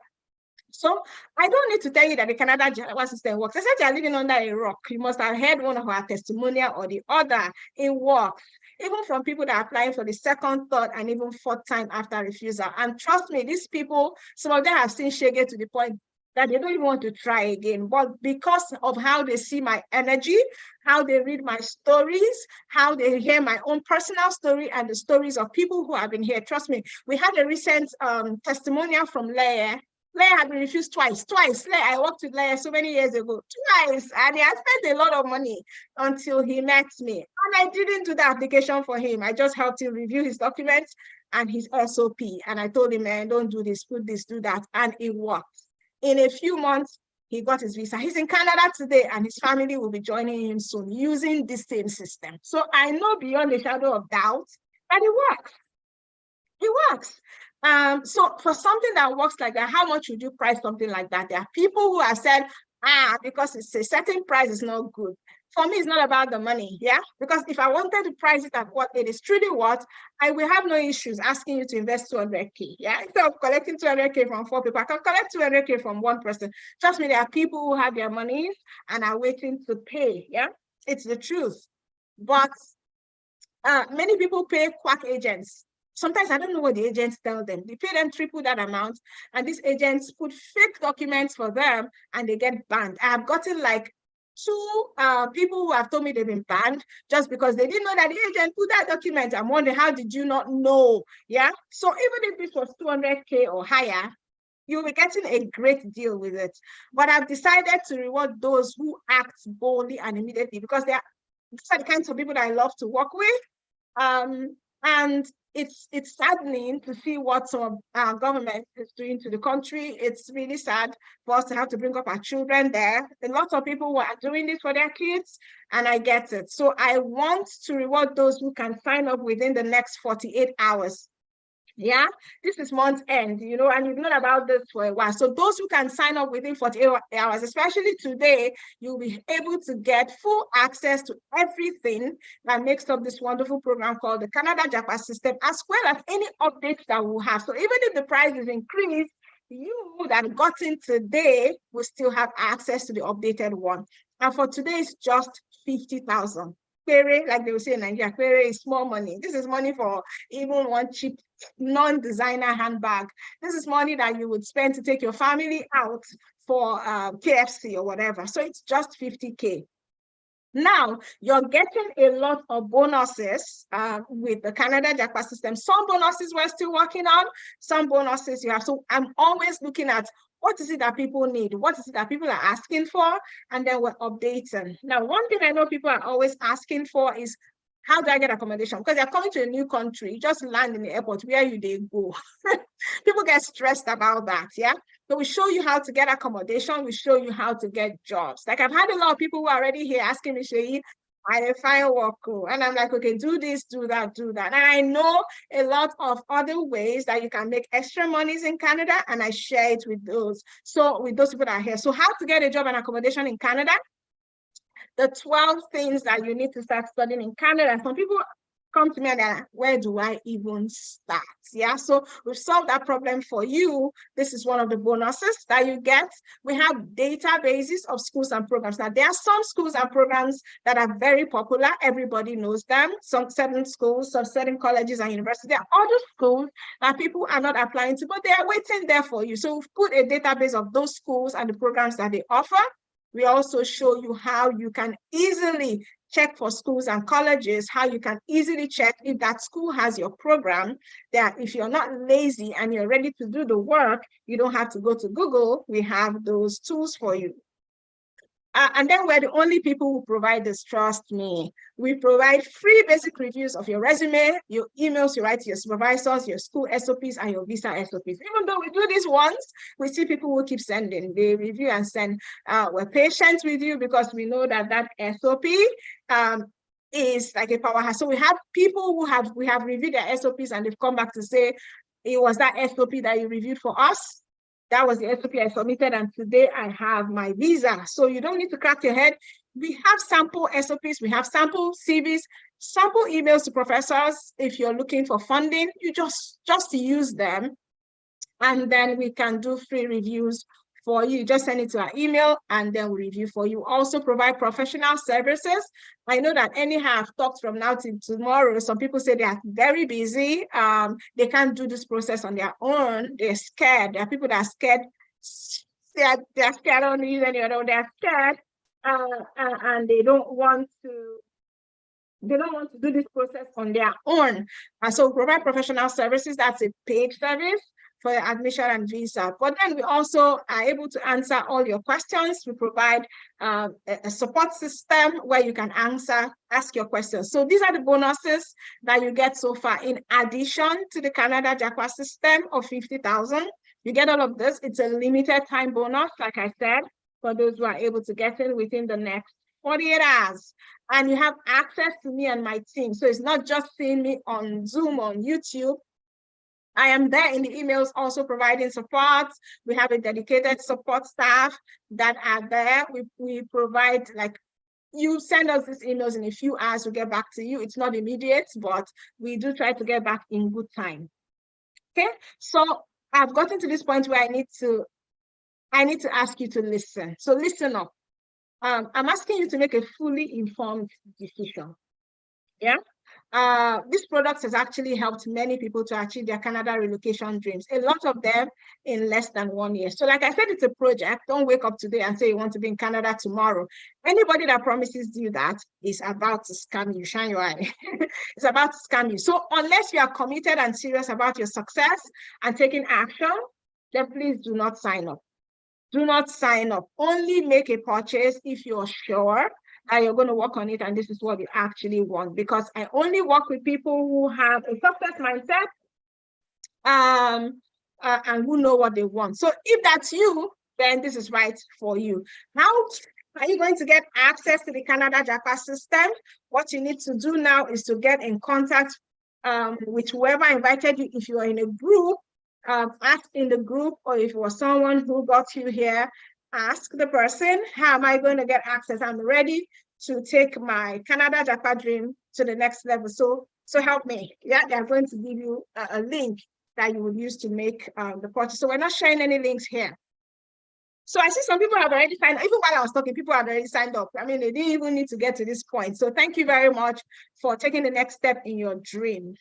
So I don't need to tell you that the Canada Java system works. Except you're living under a rock. You must have heard one of our testimonial or the other. It works. Even from people that are applying for the 2nd, 3rd, and even 4th time after refusal. And trust me, these people, some of them have seen Shege to the point that they don't even want to try again. But because of how they see my energy, how they read my stories, how they hear my own personal story and the stories of people who have been here, trust me, we had a recent testimonial from Leia. Leia had been refused twice. Leia, I worked with Leia so many years ago, twice, and he had spent a lot of money until he met me. And I didn't do the application for him. I just helped him review his documents and his SOP. And I told him, man, don't do this, put this, do that. And it worked. In a few months, he got his visa. He's in Canada today, and his family will be joining him soon using the same system. So I know beyond a shadow of doubt that it works. It works. So for something that works like that, how much would you price something like that? There are people who have said, because it's a certain price is not good. For me, it's not about the money, yeah? Because if I wanted to price it at what it is truly worth, I will have no issues asking you to invest 200K, yeah? Instead of collecting 200K from 4 people, I can collect 200K from 1 person. Trust me, there are people who have their money and are waiting to pay, yeah? It's the truth. But many people pay quack agents. Sometimes I don't know what the agents tell them. They pay them triple that amount, and these agents put fake documents for them, and they get banned. I have gotten like 2 people who have told me they've been banned just because they didn't know that the agent put that document. I'm wondering, how did you not know? Yeah. So even if this was 200K or higher, you'll be getting a great deal with it. But I've decided to reward those who act boldly and immediately because these are the kinds of people that I love to work with. And it's saddening to see what some of our government is doing to the country. It's really sad for us to have to bring up our children there. A lot of people who are doing this for their kids, and I get it. So I want to reward those who can sign up within the next 48 hours. Yeah, this is month end, you know, and you've known about this for a while. So those who can sign up within 48 hours, especially today, you'll be able to get full access to everything that makes up this wonderful program called the Canada Japa System, as well as any updates that we'll have. So even if the price is increased, you that got in today will still have access to the updated one. And for today, it's just 50,000. Query, like they will say in Nigeria, query is small money. This is money for even one cheap non-designer handbag. This is money that you would spend to take your family out for KFC or whatever. So it's just 50K. Now, you're getting a lot of bonuses with the Canada Japa system. Some bonuses we're still working on, some bonuses you have. So I'm always looking at What is it that people need? What is it that people are asking for? And then we're updating. Now, one thing I know people are always asking for is, how do I get accommodation? Because they're coming to a new country, you just land in the airport, where you they go? People get stressed about that, yeah? So we show you how to get accommodation, we show you how to get jobs. Like, I've had a lot of people who are already here asking me, Sheyi, I find work, and I'm like, okay, do this, do that, do that. And I know a lot of other ways that you can make extra monies in Canada, and I share it with those. So with those people that are here. So how to get a job and accommodation in Canada? The 12 things that you need to start studying in Canada. Some people come to me and they're like, where do I even start? Yeah, so we've solved that problem for you. This is one of the bonuses that you get. We have databases of schools and programs. Now, there are some schools and programs that are very popular. Everybody knows them. Some certain schools, some certain colleges and universities. There are other schools that people are not applying to, but they are waiting there for you. So we've put a database of those schools and the programs that they offer. We also show you how you can easily check for schools and colleges, how you can easily check if that school has your program, that if you're not lazy and you're ready to do the work, you don't have to go to Google. We have those tools for you. And then we're the only people who provide this, trust me. We provide free basic reviews of your resume, your emails you write to your supervisors, your school SOPs, and your visa SOPs. Even though we do this once, we see people who keep sending. They review and send. We're patient with you because we know that that SOP is like a powerhouse. So we have people who we have reviewed their SOPs and they've come back to say, it was that SOP that you reviewed for us. That was the SOP I submitted, and today I have my visa. So you don't need to crack your head. We have sample SOPs, we have sample CVs, sample emails to professors. If you're looking for funding, you just use them, and then we can do free reviews for you. Just send it to our email, and then we review for you. Also provide professional services. I know that anyhow, I've talked from now till tomorrow. Some people say they are very busy. They can't do this process on their own. They're scared. There are people that are scared. They're scared on the reason, they're scared, and they don't want to do this process on their own. And so provide professional services. That's a paid service for admission and visa. But then we also are able to answer all your questions. We provide a support system where you can ask your questions. So these are the bonuses that you get so far. In addition to the Canada JAPA system of 50,000, you get all of this. It's a limited time bonus, like I said, for those who are able to get in within the next 48 hours. And you have access to me and my team. So it's not just seeing me on Zoom, on YouTube. I am there in the emails also providing support. We have a dedicated support staff that are there. We provide, like, you send us these emails in a few hours, we'll get back to you. It's not immediate, but we do try to get back in good time. Okay, so I've gotten to this point where I need to ask you to listen. So listen up. I'm asking you to make a fully informed decision. Yeah. This product has actually helped many people to achieve their Canada relocation dreams, a lot of them in less than 1 year. So like I said, it's a project. Don't wake up today and say you want to be in Canada tomorrow. Anybody that promises you that is about to scam you. Shine your eye. It's about to scam you. So unless you are committed and serious about your success and taking action, then please do not sign up. Do not sign up. Only make a purchase if you're sure that you're going to work on it and this is what you actually want, because I only work with people who have a success mindset and who know what they want. So if that's you, then this is right for you. How are you going to get access to the Canada JAPA system? What you need to do now is to get in contact with whoever invited you. If you are in a group, ask in the group, or if it was someone who got you here, ask the person, how am I going to get access? I'm ready to take my Canada JAPA dream to the next level. So help me. Yeah, they're going to give you a link that you would use to make the purchase. So we're not sharing any links here. So I see some people have already signed up. Even while I was talking, people have already signed up. I mean, they didn't even need to get to this point. So thank you very much for taking the next step in your dream.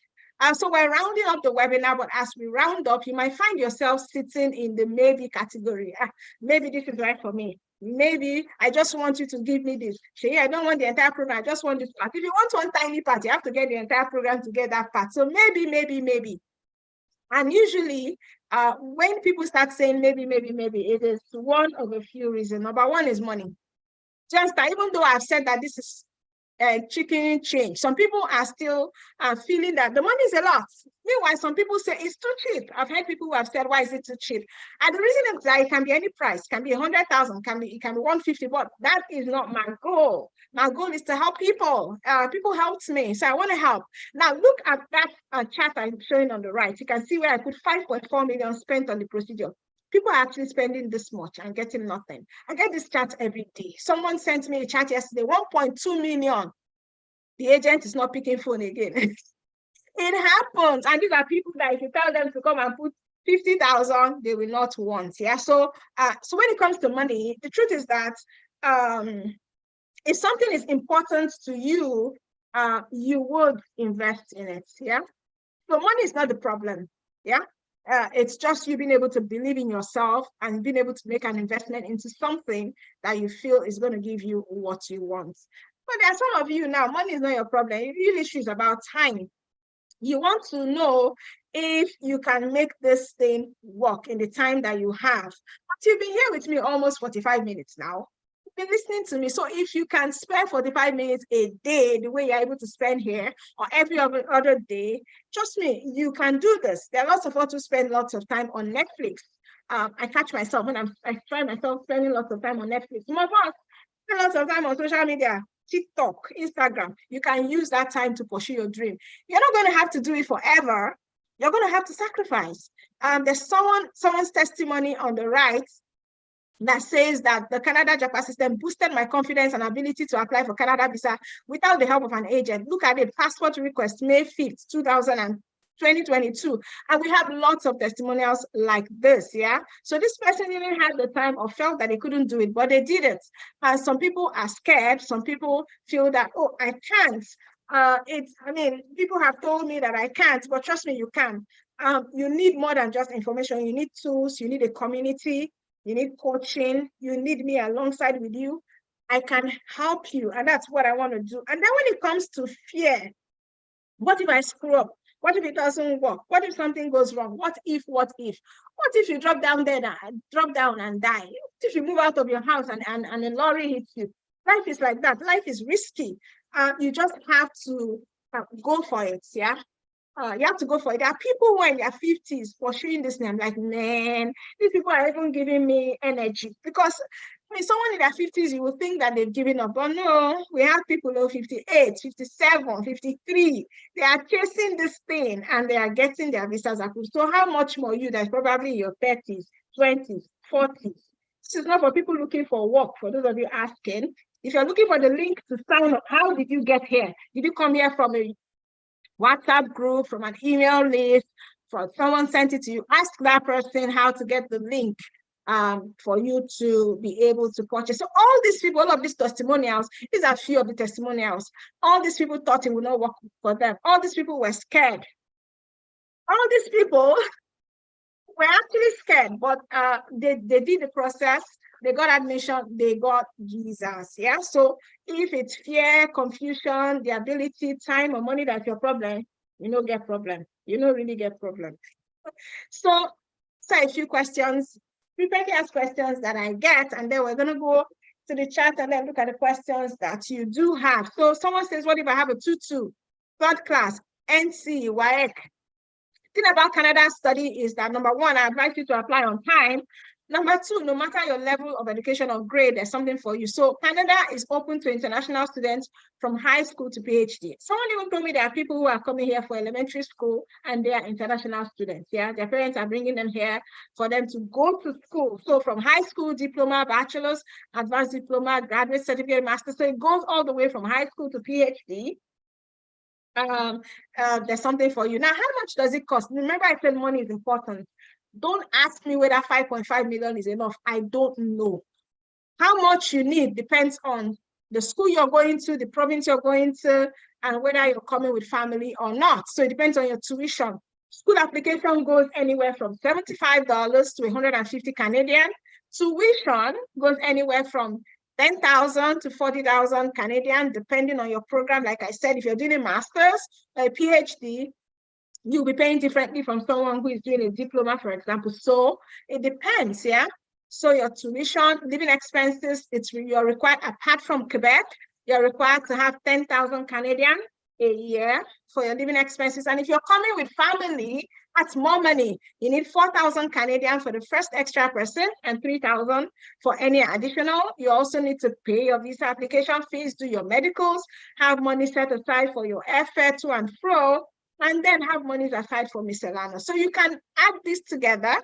So we're rounding up the webinar, but as we round up, you might find yourself sitting in the maybe category. Maybe this is right for me. Maybe I just want you to give me this. Sheyi, I don't want the entire program. I just want this part. If you want one tiny part, you have to get the entire program to get that part. So maybe. And usually, when people start saying maybe, it is one of a few reasons. Number one is money. Just that even though I've said that this is chicken change, some people are still feeling that the money is a lot. Meanwhile, some people say it's too cheap. I've heard people who have said, why is it too cheap? And the reason is that it can be any price, it can be 100,000, it can be 150, but that is not my goal. My goal is to help people. People helped me, so I want to help. Now, look at that chart I'm showing on the right. You can see where I put 5.4 million spent on the procedure. People are actually spending this much and getting nothing. I get this chat every day. Someone sent me a chat yesterday, 1.2 million. The agent is not picking phone again. It happens. And these are people that if you tell them to come and put 50,000, they will not want. Yeah. So when it comes to money, the truth is that if something is important to you, you would invest in it. Yeah. So money is not the problem. Yeah. It's just you being able to believe in yourself and being able to make an investment into something that you feel is going to give you what you want. But there are some of you now, money is not your problem. The real issue is about time. You want to know if you can make this thing work in the time that you have. But you've been here with me almost 45 minutes now. You've been listening to me. So if you can spend 45 minutes a day, the way you're able to spend here, or every other day, trust me, you can do this. There are lots of us who spend lots of time on Netflix. I catch myself when I find myself spending lots of time on Netflix. Some of us spend lots of time on social media. TikTok, Instagram, you can use that time to pursue your dream. You're not going to have to do it forever. You're going to have to sacrifice. There's someone's testimony on the right that says that the Canada JAPA system boosted my confidence and ability to apply for Canada visa without the help of an agent. Look at it, passport request, May 5th, 2022. And we have lots of testimonials like this, yeah? So this person didn't have the time or felt that they couldn't do it, but they did it. And some people are scared. Some people feel that, oh, I can't. People have told me that I can't, but trust me, you can. You need more than just information. You need tools, you need a community, you need coaching, you need me alongside with you. I can help you, and that's what I want to do. And then when it comes to fear, what if I screw up? What if it doesn't work? What if something goes wrong? What if? What if you drop down and die? What if you move out of your house and a lorry hits you? Life is like that. Life is risky. You just have to go for it, yeah? You have to go for it. There are people who are in their 50s pursuing this, and I'm like, man, these people are even giving me energy. Because someone in their 50s, you will think that they've given up. But no, we have people who are 58, 57, 53. They are chasing this thing and they are getting their visas approved. So how much more you that's probably in your 30s, 20s, 40s? This is not for people looking for work, for those of you asking. If you're looking for the link to sign up, how did you get here? Did you come here from a WhatsApp group, from an email list, from someone sent it to you? Ask that person how to get the link for you to be able to purchase. So all these people, all of these testimonials, these are few of the testimonials. All these people thought it would not work for them. All these people were scared. All these people were actually scared, but they did the process. They got admission, they got visas. Yeah. So if it's fear, confusion, the ability, time, or money that's your problem, you don't get problem. You don't really get problem. So a few questions. Frequently asked questions that I get, and then we're gonna go to the chat and then look at the questions that you do have. So someone says, what if I have a 2-2, third class, NC, WAEC? The thing about Canada study is that, number one, I advise you to apply on time. Number two, no matter your level of education or grade, there's something for you. So Canada is open to international students from high school to PhD. Someone even told me there are people who are coming here for elementary school and they are international students. Yeah, their parents are bringing them here for them to go to school. So from high school, diploma, bachelor's, advanced diploma, graduate certificate, master's. So it goes all the way from high school to PhD. There's something for you. Now, how much does it cost? Remember, I said money is important. Don't ask me whether 5.5 million is enough. I don't know. How much you need depends on the school you're going to, the province you're going to, and whether you're coming with family or not. So it depends on your tuition. School application goes anywhere from $75 to 150 Canadian. Tuition goes anywhere from 10,000 to 40,000 Canadian, depending on your program. Like I said, if you're doing a master's or a PhD, You'll be paying differently from someone who is doing a diploma, for example. So it depends, yeah? So your tuition, living expenses, you're required, apart from Quebec, you're required to have 10,000 Canadian a year for your living expenses. And if you're coming with family, that's more money. You need 4,000 Canadian for the first extra person and 3,000 for any additional. You also need to pay your visa application fees, do your medicals, have money set aside for your airfare to and fro, and then have money aside for miscellaneous. So you can add this together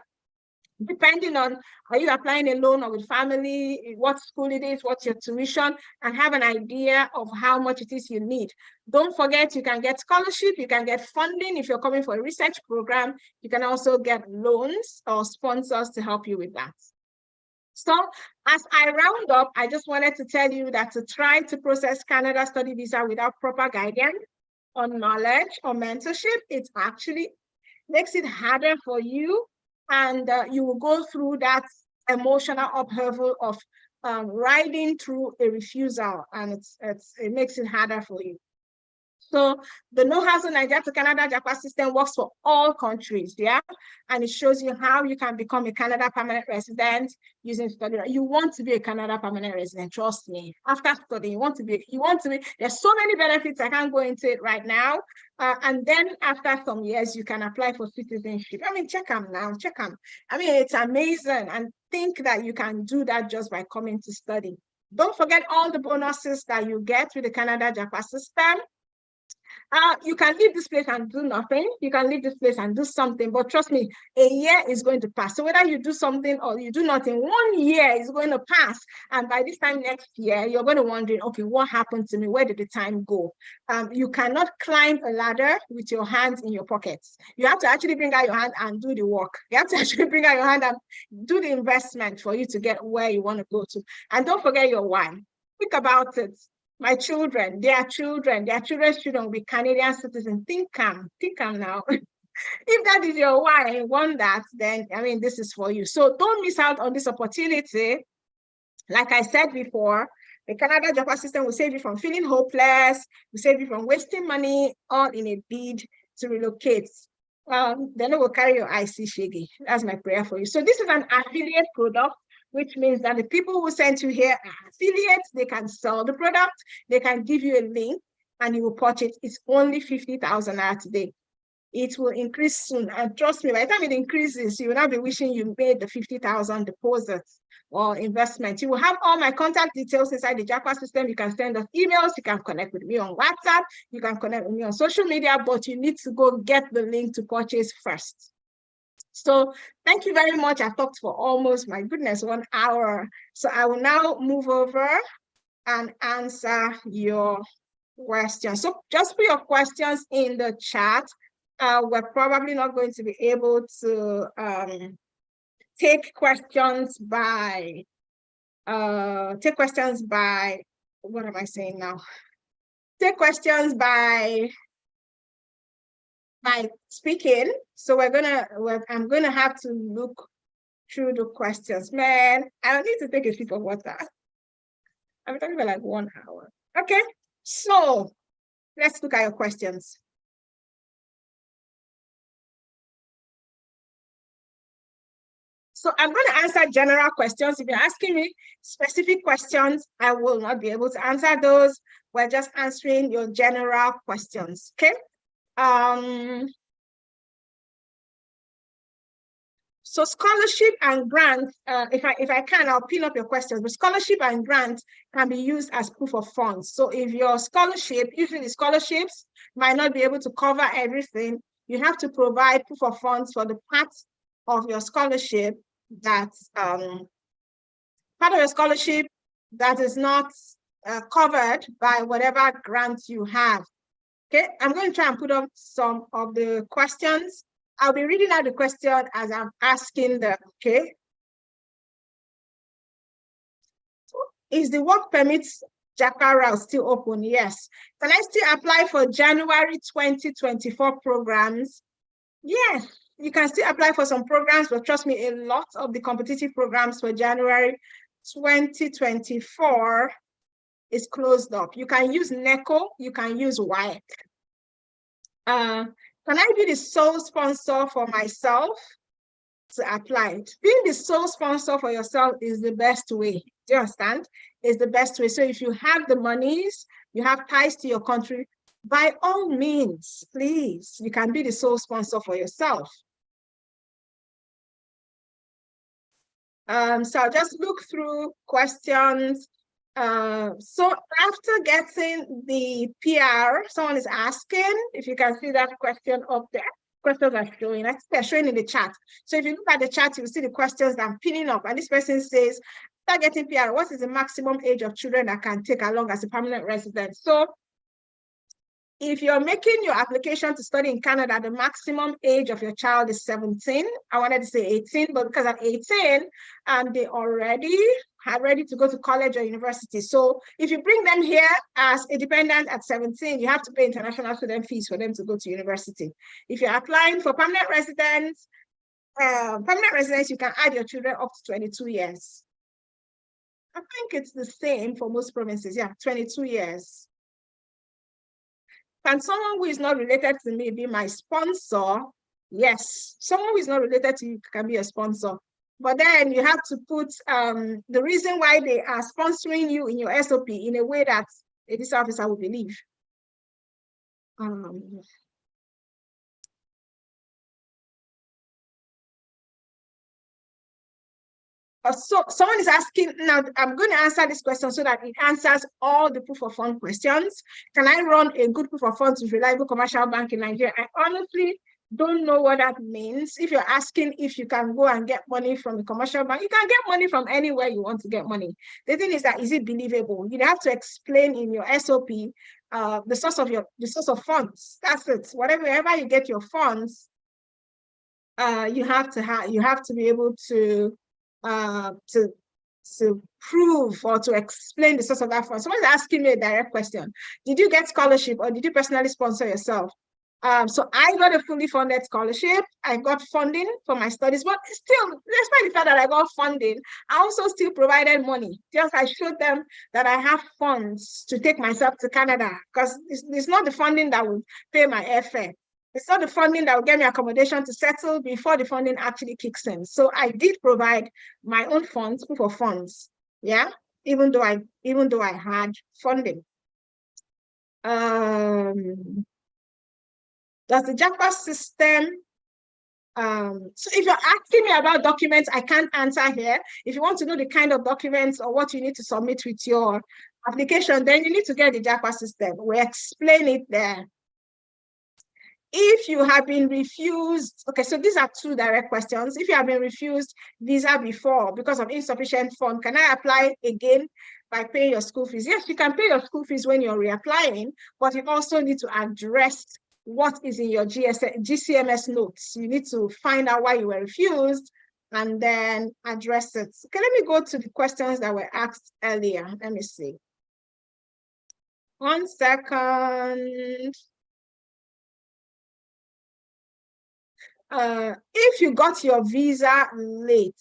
depending on, are you applying alone or with family, what school it is, what's your tuition, and have an idea of how much it is you need. Don't forget, you can get scholarship, you can get funding. If you're coming for a research program, you can also get loans or sponsors to help you with that. So as I round up, I just wanted to tell you that to try to process Canada study visa without proper guidance on knowledge or mentorship, it actually makes it harder for you, and you will go through that emotional upheaval of riding through a refusal, and it makes it harder for you. So the No Housing Nigeria to Canada JAPA system works for all countries, yeah? And it shows you how you can become a Canada permanent resident using study. You want to be a Canada permanent resident, trust me. After studying, you want to be, there's so many benefits, I can't go into it right now. And then after some years, you can apply for citizenship. I mean, check them now, check them. I mean, it's amazing, and think that you can do that just by coming to study. Don't forget all the bonuses that you get with the Canada JAPA system. You can leave this place and do nothing. You can leave this place and do something, but trust me, a year is going to pass. So whether you do something or you do nothing, 1 year is going to pass. And by this time next year, you're going to wonder, okay, what happened to me? Where did the time go? You cannot climb a ladder with your hands in your pockets. You have to actually bring out your hand and do the work. You have to actually bring out your hand and do the investment for you to get where you want to go to. And don't forget your why. Think about it. My children, their children's children will be Canadian citizens. Think now. If that is your why, you want that, then, I mean, this is for you. So don't miss out on this opportunity. Like I said before, the Canada JAPA system will save you from feeling hopeless, will save you from wasting money, all in a bid to relocate. Then it will carry your IC Shaggy. That's my prayer for you. So this is an affiliate product, which means that the people who sent you here are affiliates. They can sell the product, they can give you a link, and you will purchase. It's only 50,000 today. It will increase soon, and trust me, by the time it increases, you will not be wishing you made the 50,000 deposits or investment. You will have all my contact details inside the JAPA system. You can send us emails, you can connect with me on WhatsApp, you can connect with me on social media, but you need to go get the link to purchase first. So thank you very much. I've talked for almost, my goodness, 1 hour. So I will now move over and answer your questions. So just put your questions in the chat. We're probably not going to be able to take questions by, what am I saying now? Take questions by speaking. So I'm gonna have to look through the questions. Man, I need to take a sip of water. I'm talking about like 1 hour. Okay, so let's look at your questions. So I'm going to answer general questions. If you're asking me specific questions, I will not be able to answer those. We're just answering your general questions, okay? So scholarship and grants, if I can, I'll pin up your questions, but scholarship and grants can be used as proof of funds. So if your scholarship, usually scholarships might not be able to cover everything, you have to provide proof of funds for the parts of your scholarship that's part of your scholarship that is not covered by whatever grant you have. Okay, I'm going to try and put up some of the questions. I'll be reading out the question as I'm asking them, okay? Is the work permits JAPA route still open? Yes. Can I still apply for January 2024 programs? Yes, you can still apply for some programs, but trust me, a lot of the competitive programs for January 2024 is closed up. You can use NECO, you can use WIAC. Can Can I be the sole sponsor for myself to apply it? Being the sole sponsor for yourself is the best way. Do you understand? Is the best way. So if you have the monies, you have ties to your country, by all means, please, you can be the sole sponsor for yourself. So I'll just look through questions. So after getting the PR, someone is asking, if you can see that question up there, questions are showing, they're showing in the chat. So if you look at the chat, you'll see the questions that I'm pinning up. And this person says, after getting PR, what is the maximum age of children that can take along as a permanent resident? So if you're making your application to study in Canada, the maximum age of your child is 17. I wanted to say 18, but because I'm 18, they already are ready to go to college or university. So if you bring them here as a dependent at 17, you have to pay international student fees for them to go to university. If you're applying for permanent residence, you can add your children up to 22 years. I think it's the same for most provinces. Yeah, 22 years. Can someone who is not related to me be my sponsor? Yes, someone who is not related to you can be a sponsor. But then you have to put the reason why they are sponsoring you in your SOP in a way that a visa officer will believe. So someone is asking, now I'm going to answer this question so that it answers all the proof of fund questions. Can I run a good proof of funds with reliable commercial bank in Nigeria? I honestly don't know what that means. If you're asking if you can go and get money from a commercial bank, you can get money from anywhere you want to get money. The thing is that, is it believable? You have to explain in your SOP the source of funds. That's it. Wherever you get your funds, you have to be able to prove or to explain the source of that fund. Someone's asking me a direct question. Did you get scholarship or did you personally sponsor yourself? So I got a fully funded scholarship. I got funding for my studies, but still, despite the fact that I got funding, I also still provided money. Just I showed them that I have funds to take myself to Canada, because it's not the funding that will pay my airfare. It's not the funding that will get me accommodation to settle before the funding actually kicks in. So I did provide my own funds, proof of funds. Yeah, even though I had funding. Does the JAPA system, so if you're asking me about documents, I can't answer here. If you want to know the kind of documents or what you need to submit with your application, then you need to get the JAPA system. We explain it there. If you have been refused, okay, so these are two direct questions. If you have been refused visa before because of insufficient fund, can I apply again by paying your school fees? Yes, you can pay your school fees when you're reapplying, but you also need to address what is in your GCMS notes. You need to find out why you were refused and then address it. Okay, let me go to the questions that were asked earlier. Let me see. 1 second. If you got your visa late,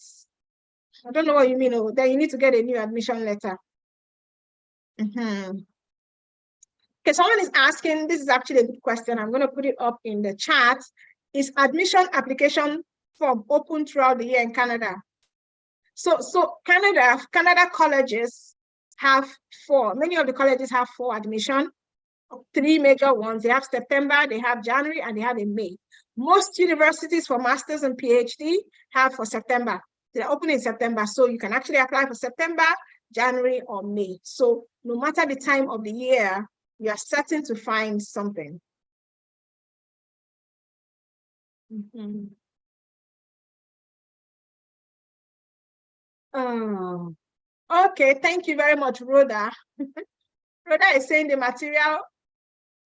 I don't know what you mean, then you need to get a new admission letter. Okay, someone is asking, this is actually a good question. I'm going to put it up in the chat. Is admission application form open throughout the year in Canada? So Canada colleges have 4. Many of the colleges have 4 admission. 3 major ones. They have September, they have January, and they have in May. Most universities for masters and PhD have for September. They're open in September, so you can actually apply for September, January, or May. So no matter the time of the year, you are certain to find something. Oh, okay, thank you very much, Rhoda. Rhoda is saying the material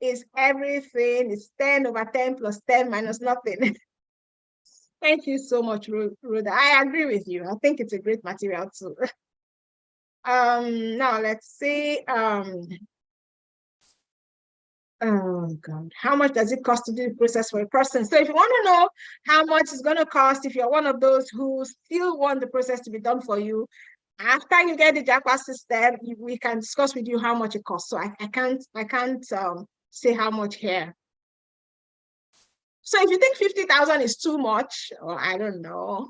is everything. It's 10 over 10 plus 10 minus nothing. Thank you so much, Rhoda. I agree with you. I think it's a great material too. Now let's see. Oh God, how much does it cost to do the process for a person? So if you want to know how much it's going to cost, if you're one of those who still want the process to be done for you, after you get the JAPA system, we can discuss with you how much it costs. So I can't say how much here. So if you think 50,000 is too much, or I don't know,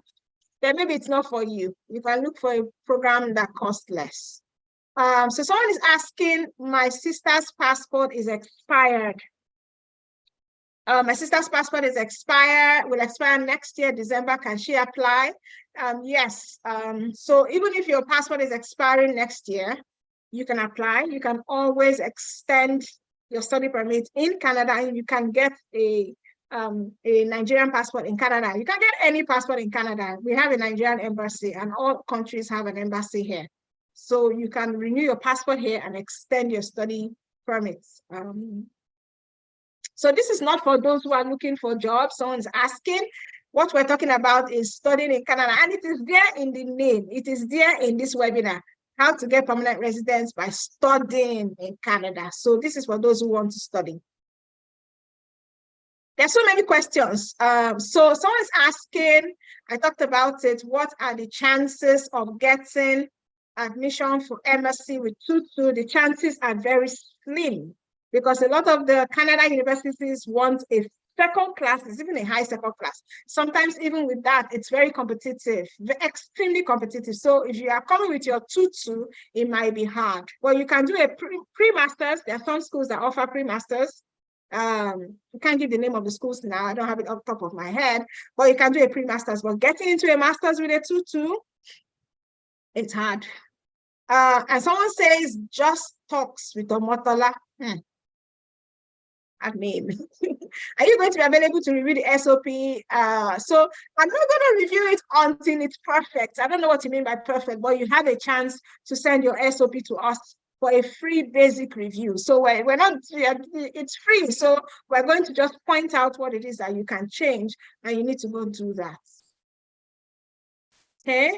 then maybe it's not for you. You can look for a program that costs less. So someone is asking, my sister's passport is expired. My sister's passport is expired, will expire next year, December. Can she apply? Yes. So even if your passport is expiring next year, you can apply. You can always extend your study permit in Canada, and you can get a Nigerian passport in Canada. You can get any passport in Canada. We have a Nigerian embassy, and all countries have an embassy here. So you can renew your passport here and extend your study permits. So this is not for those who are looking for jobs. Someone's asking. What we're talking about is studying in Canada, and it is there in the name. It is there in this webinar, how to get permanent residence by studying in Canada. So this is for those who want to study. There's so many questions. So someone's asking, I talked about it, what are the chances of getting admission for MSc with 2-2? The chances are very slim, because a lot of the Canada universities want a second class, it's even a high second class. Sometimes even with that, it's very competitive, extremely competitive. So if you are coming with your 2-2, it might be hard. Well, you can do a pre-masters. There are some schools that offer pre-masters. I can't give the name of the schools now. I don't have it off the top of my head, but you can do a pre-masters. But getting into a master's with a 2-2, it's hard. And someone says, just talks with Omotola. I mean, are you going to be available to review the SOP? So I'm not going to review it until it's perfect. I don't know what you mean by perfect, but you have a chance to send your SOP to us for a free basic review. So we're not, it's free. So we're going to just point out what it is that you can change, and you need to go do that. Okay.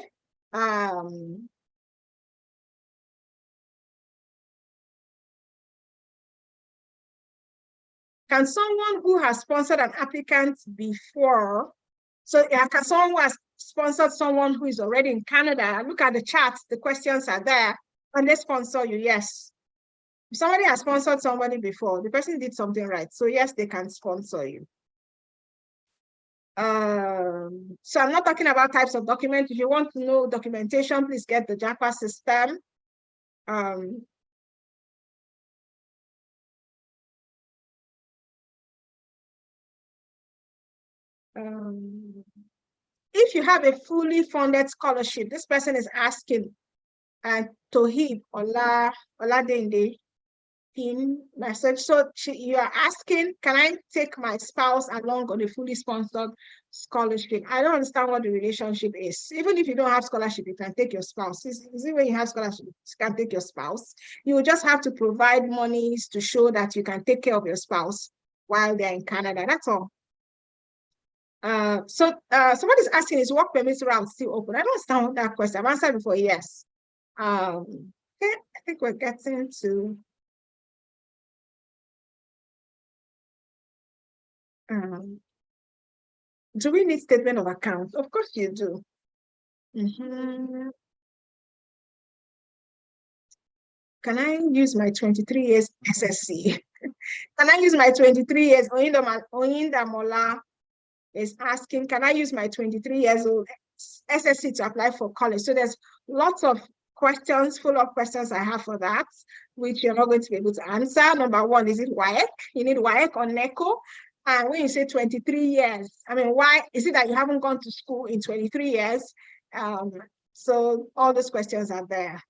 Can someone who has sponsored an applicant before, so can someone who has sponsored someone who is already in Canada, look at the chat, the questions are there, and they sponsor you? Yes. If somebody has sponsored somebody before, the person did something right. So yes, they can sponsor you. So I'm not talking about types of documents. If you want to know documentation, please get the JAPA system. If you have a fully funded scholarship, this person is asking, and Tohib Oladende pin message. So you are asking, can I take my spouse along on a fully sponsored scholarship? I don't understand what the relationship is. Even if you don't have scholarship, you can take your spouse. Is it when you have scholarship, you can take your spouse? You will just have to provide monies to show that you can take care of your spouse while they're in Canada. That's all. Somebody's asking, is work permit route still open? I don't understand that question. I've answered before, yes. Okay, I think we're getting to do we need statement of account? Of course you do. Can I use my 23 years SSC? Can I use my 23 years? Oyinda Mola is asking, can I use my 23 years old SSC to apply for college? So there's lots of questions, follow-up questions I have for that, which you're not going to be able to answer. Number one, is it WAEC? You need WAEC or NECO? And when you say 23 years, I mean, why is it that you haven't gone to school in 23 years? So all those questions are there.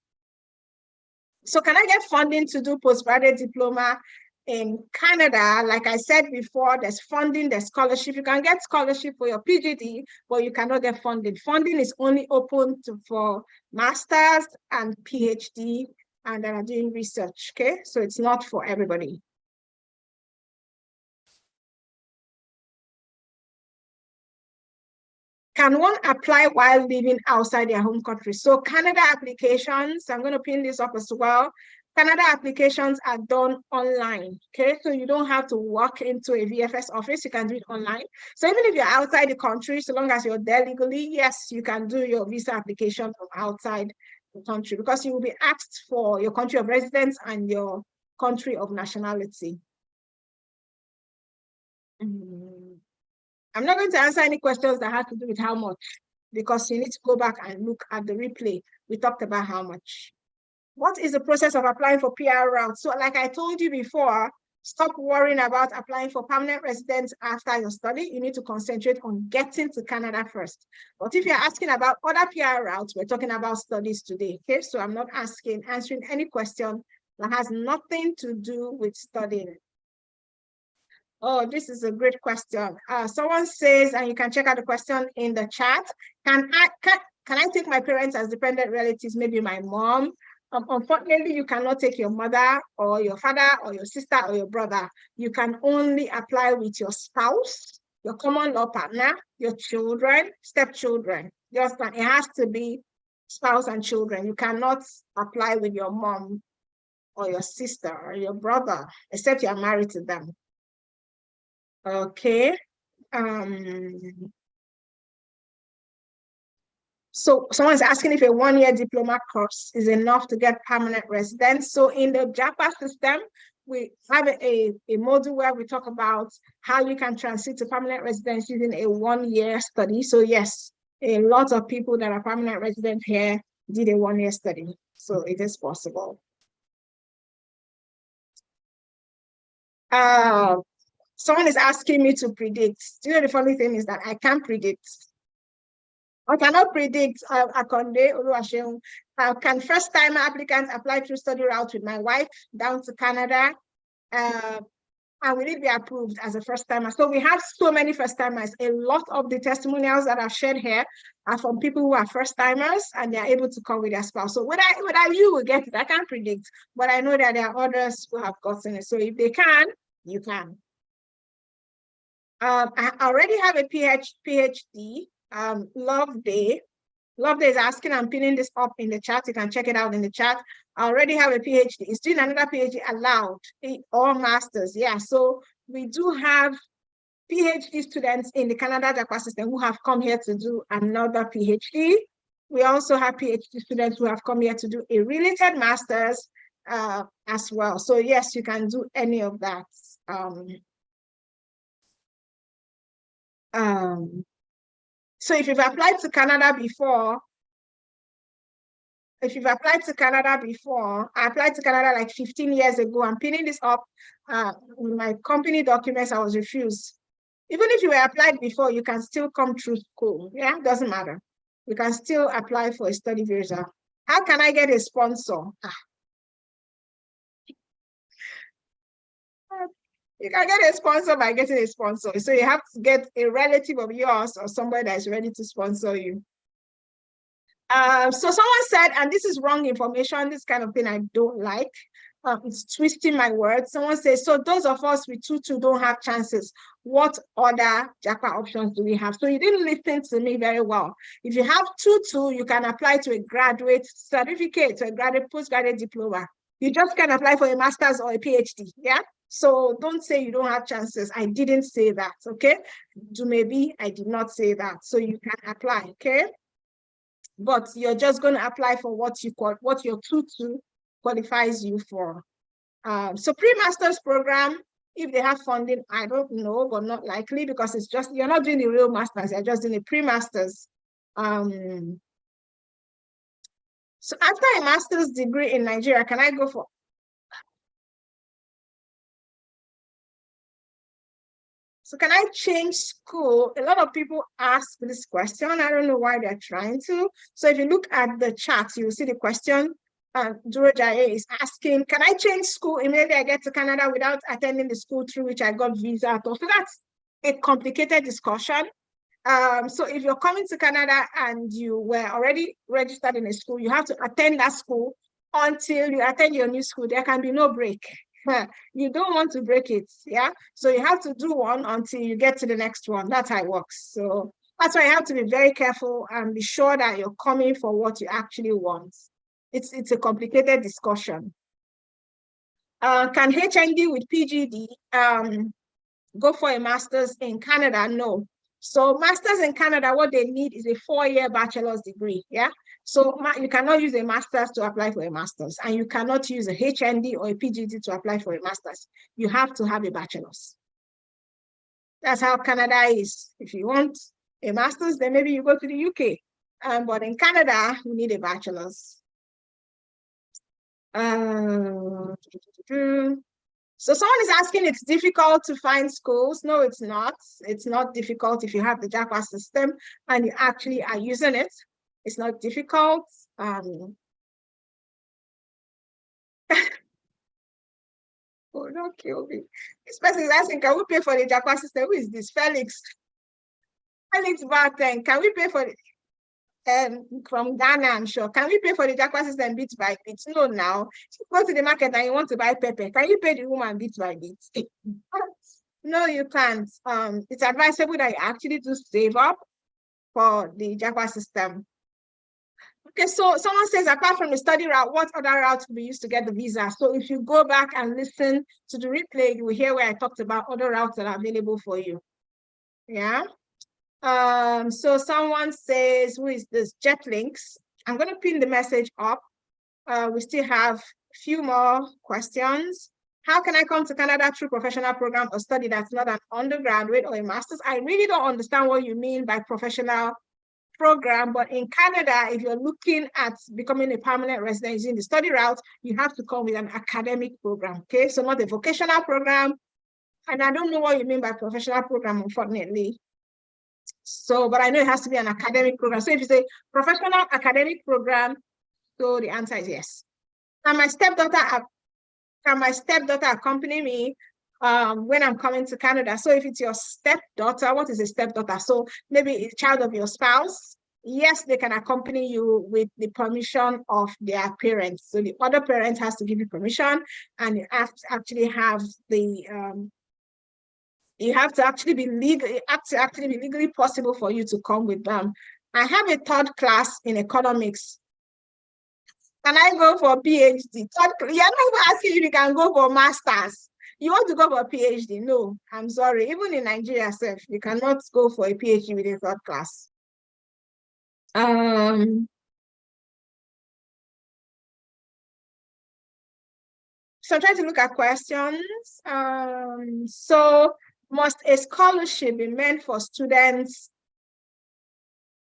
So can I get funding to do postgraduate diploma in Canada? Like I said before, there's funding, there's scholarship. You can get scholarship for your PGD, but you cannot get funding. Funding is only open for masters and PhD, and then are doing research, okay? So it's not for everybody. Can one apply while living outside their home country? So Canada applications, I'm going to pin this up as well. Canada applications are done online, okay? So you don't have to walk into a VFS office, you can do it online. So even if you're outside the country, so long as you're there legally, yes, you can do your visa application from outside the country, because you will be asked for your country of residence and your country of nationality. I'm not going to answer any questions that have to do with how much, because you need to go back and look at the replay. We talked about how much. What is the process of applying for PR route? So like I told you before, stop worrying about applying for permanent residence after your study. You need to concentrate on getting to Canada first. But if you're asking about other PR routes, we're talking about studies today, okay? So I'm not answering any question that has nothing to do with studying. Oh, this is a great question. Someone says, and you can check out the question in the chat, can I take my parents as dependent relatives, maybe my mom? Unfortunately, you cannot take your mother or your father or your sister or your brother. You can only apply with your spouse, your common law partner, your children, stepchildren. It has to be spouse and children. You cannot apply with your mom or your sister or your brother, except you are married to them. Okay. So someone's asking if a one-year diploma course is enough to get permanent residence. So in the JAPA system, we have a module where we talk about how you can transit to permanent residence using a one-year study. So yes, a lot of people that are permanent residents here did a one-year study. So it is possible. Someone is asking me to predict. You know, the funny thing is that I can't predict. I cannot predict. Can first-time applicants apply through study route with my wife down to Canada? And will it be approved as a first-timer? So we have so many first-timers. A lot of the testimonials that are shared here are from people who are first-timers and they're able to come with their spouse. So whether you will get it, I can't predict, but I know that there are others who have gotten it. So if they can, you can. I already have a PhD. Love Day is asking, I'm pinning this up in the chat. You can check it out in the chat. I already have a PhD. Is doing another PhD allowed? Or masters? Yeah. So we do have PhD students in the Canada JAPA system who have come here to do another PhD. We also have PhD students who have come here to do a related masters as well. So yes, you can do any of that. So if you've applied to Canada before, I applied to Canada like 15 years ago. I'm pinning this up with my company documents. I was refused. Even if you were applied before, you can still come through school. Yeah, doesn't matter. You can still apply for a study visa. How can I get a sponsor? You can get a sponsor by getting a sponsor. So you have to get a relative of yours or somebody that is ready to sponsor you. So someone said, and this is wrong information, this kind of thing I don't like. It's twisting my words. Someone says, so those of us with 2-2 don't have chances. What other JAPA options do we have? So you didn't listen to me very well. If you have 2-2, you can apply to a graduate certificate, to a graduate postgraduate diploma. You just can apply for a master's or a PhD, yeah? So don't say you don't have chances. I didn't say that, okay? Maybe I did not say that. So you can apply, okay? But you're just going to apply for what your 2-2 qualifies you for. So pre-master's program, if they have funding, I don't know, but not likely, because it's just, you're not doing the real master's, you're just doing a pre-master's. So after a master's degree in Nigeria, can I go for? So can I change school? A lot of people ask this question. I don't know why they're trying to. So if you look at the chat, you will see the question. Duro Jaye is asking, can I change school immediately I get to Canada without attending the school through which I got visa? So that's a complicated discussion. So if you're coming to Canada and you were already registered in a school, you have to attend that school until you attend your new school. There can be no break. You don't want to break it, yeah? So you have to do one until you get to the next one. That's how it works. So that's why you have to be very careful and be sure that you're coming for what you actually want. It's a complicated discussion. Can HND with PGD go for a master's in Canada? No. So masters in Canada, what they need is a 4-year bachelor's degree, yeah? So you cannot use a master's to apply for a master's, and you cannot use a HND or a PGD to apply for a master's. You have to have a bachelor's. That's how Canada is. If you want a master's, then maybe you go to the UK. But in Canada, you need a bachelor's. So someone is asking, it's difficult to find schools. No, it's not. It's not difficult if you have the JAPA system and you actually are using it. It's not difficult. Oh, don't kill me. This person is asking, can we pay for the JAPA system? Who is this? Felix. Felix Barton, can we pay for it? From Ghana, I'm sure. Can we pay for the JAPA system bit by bit? No, now. If you go to the market and you want to buy pepper, can you pay the woman bit by bit? No, you can't. It's advisable that you actually do save up for the JAPA system. Okay, so someone says, apart from the study route, what other routes will be used to get the visa? So if you go back and listen to the replay, you will hear where I talked about other routes that are available for you. Yeah. So someone says, who is this? Jetlinks. I'm going to pin the message up. We still have a few more questions. How can I come to Canada through professional program or study that's not an undergraduate or a master's? I really don't understand what you mean by professional program, but in Canada, if you're looking at becoming a permanent resident using the study route, you have to come with an academic program, okay? So not a vocational program. And I don't know what you mean by professional program, unfortunately. So, but I know it has to be an academic program. So if you say professional academic program, so the answer is yes. Can my stepdaughter accompany me when I'm coming to Canada? So if it's your stepdaughter, what is a stepdaughter? So maybe a child of your spouse. Yes, they can accompany you with the permission of their parents. So the other parent has to give you permission, and you have to actually have the you have to actually be legally possible for you to come with them. I have a third class in economics. Can I go for a PhD? You're not even asking if you can go for master's. You want to go for a PhD? No, I'm sorry. Even in Nigeria, you cannot go for a PhD with a third class. So I'm trying to look at questions. So must a scholarship be meant for students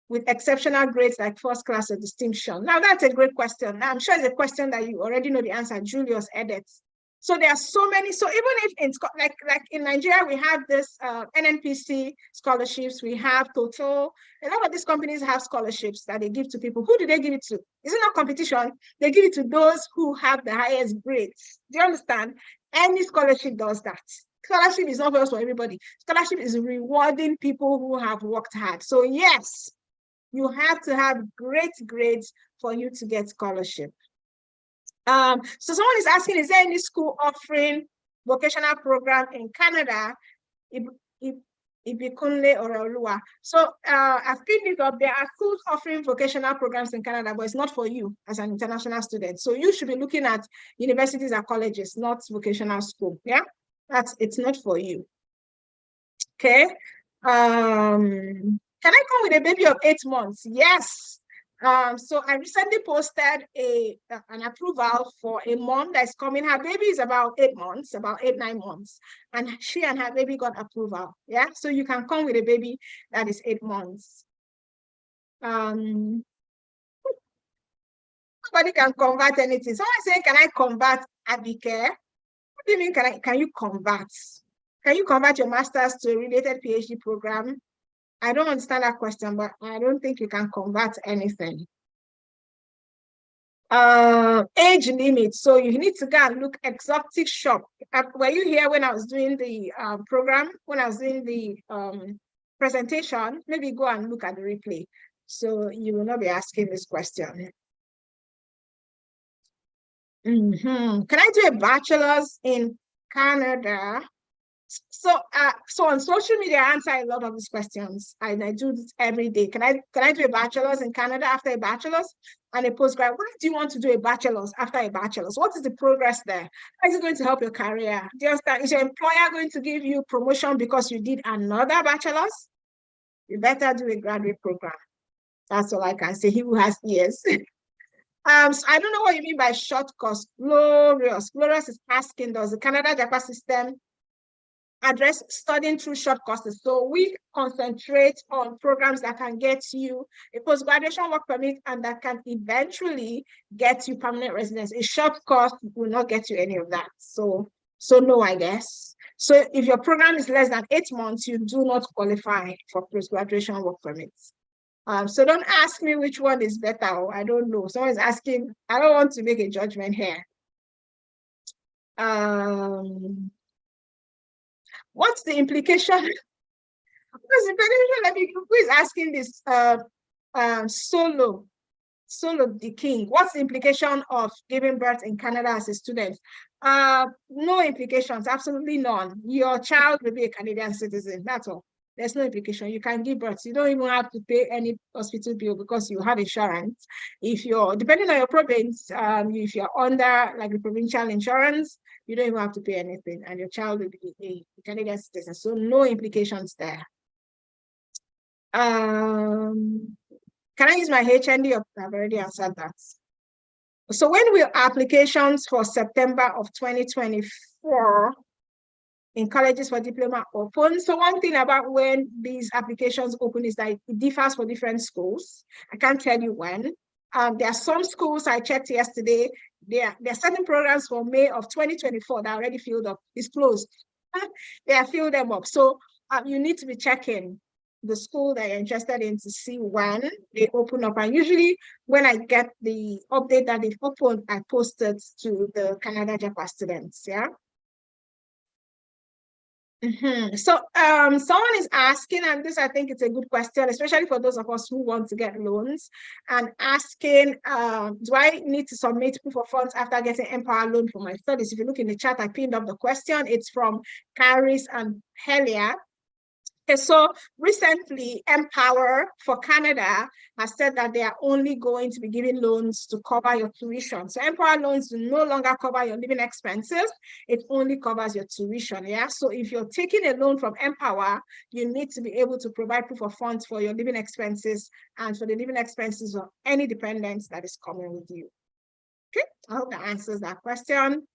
with exceptional grades like first class or distinction? Now, that's a great question. I'm sure it's a question that you already know the answer, Julius edits. So there are so many. So even if in like in Nigeria, we have this NNPC scholarships, we have Total. A lot of these companies have scholarships that they give to people. Who do they give it to? Is it not competition? They give it to those who have the highest grades. Do you understand? Any scholarship does that. Scholarship is not for everybody. Scholarship is rewarding people who have worked hard. So yes, you have to have great grades for you to get scholarship. So someone is asking, is there any school offering vocational program in Canada? Ibikunle or Olua. So I've picked it up. There are schools offering vocational programs in Canada, but it's not for you as an international student. So you should be looking at universities and colleges, not vocational school. Yeah, it's not for you. Okay. Can I come with a baby of 8 months? Yes. So I recently posted an approval for a mom that's coming. Her baby is about 8 months, about 9 months. And she and her baby got approval. Yeah. So you can come with a baby that is 8 months. Nobody can convert anything. Someone saying, can I convert Abike? What do you mean, can you convert? Can you convert your master's to a related PhD program? I don't understand that question, but I don't think you can convert anything. Age limit. So you need to go and look exotic shop. Were you here when I was doing the program, when I was doing the presentation? Maybe go and look at the replay. So you will not be asking this question. Can I do a bachelor's in Canada? So on social media, I answer a lot of these questions, and I do this every day. Can I do a bachelor's in Canada after a bachelor's and a postgrad? Why do you want to do a bachelor's after a bachelor's? What is the progress there? How is it going to help your career? Do you understand? Is your employer going to give you promotion because you did another bachelor's? You better do a graduate program. That's all I can say. He who has ears. So I don't know what you mean by short course. Glorious. Glorious is asking, does the Canada JAPA system address studying through short courses. So we concentrate on programs that can get you a post-graduation work permit and that can eventually get you permanent residence. A short course will not get you any of that. So no, I guess. So if your program is less than 8 months, you do not qualify for post-graduation work permits. So don't ask me which one is better. I don't know. Someone is asking. I don't want to make a judgment here. What's the implication? What's the implication? Who is asking this? Solo the king. What's the implication of giving birth in Canada as a student? No implications, absolutely none. Your child will be a Canadian citizen. That's all. There's no implication. You can give birth. You don't even have to pay any hospital bill because you have insurance. If you're, depending on your province, if you're under like the provincial insurance, you don't even have to pay anything, and your child will be a Canadian citizen. So no implications there. Can I use my HND? I've already answered that. So when will applications for September of 2024 in colleges for diploma open? So one thing about when these applications open is that it differs for different schools. I can't tell you when. There are some schools I checked yesterday. There are certain programs for May of 2024 that are already filled up. It's closed. They are filled them up. So you need to be checking the school that you're interested in to see when they open up. And usually when I get the update that they've opened, I post it to the Canada JAPA students, yeah? So someone is asking, and this I think it's a good question, especially for those of us who want to get loans, and asking, do I need to submit proof of funds after getting Empower loan for my studies? If you look in the chat, I pinned up the question. It's from Caris and Helia. Okay, so recently, Empower for Canada has said that they are only going to be giving loans to cover your tuition. So Empower loans do no longer cover your living expenses. It only covers your tuition, yeah? So if you're taking a loan from Empower, you need to be able to provide proof of funds for your living expenses and for the living expenses of any dependents that is coming with you. Okay, I hope that answers that question.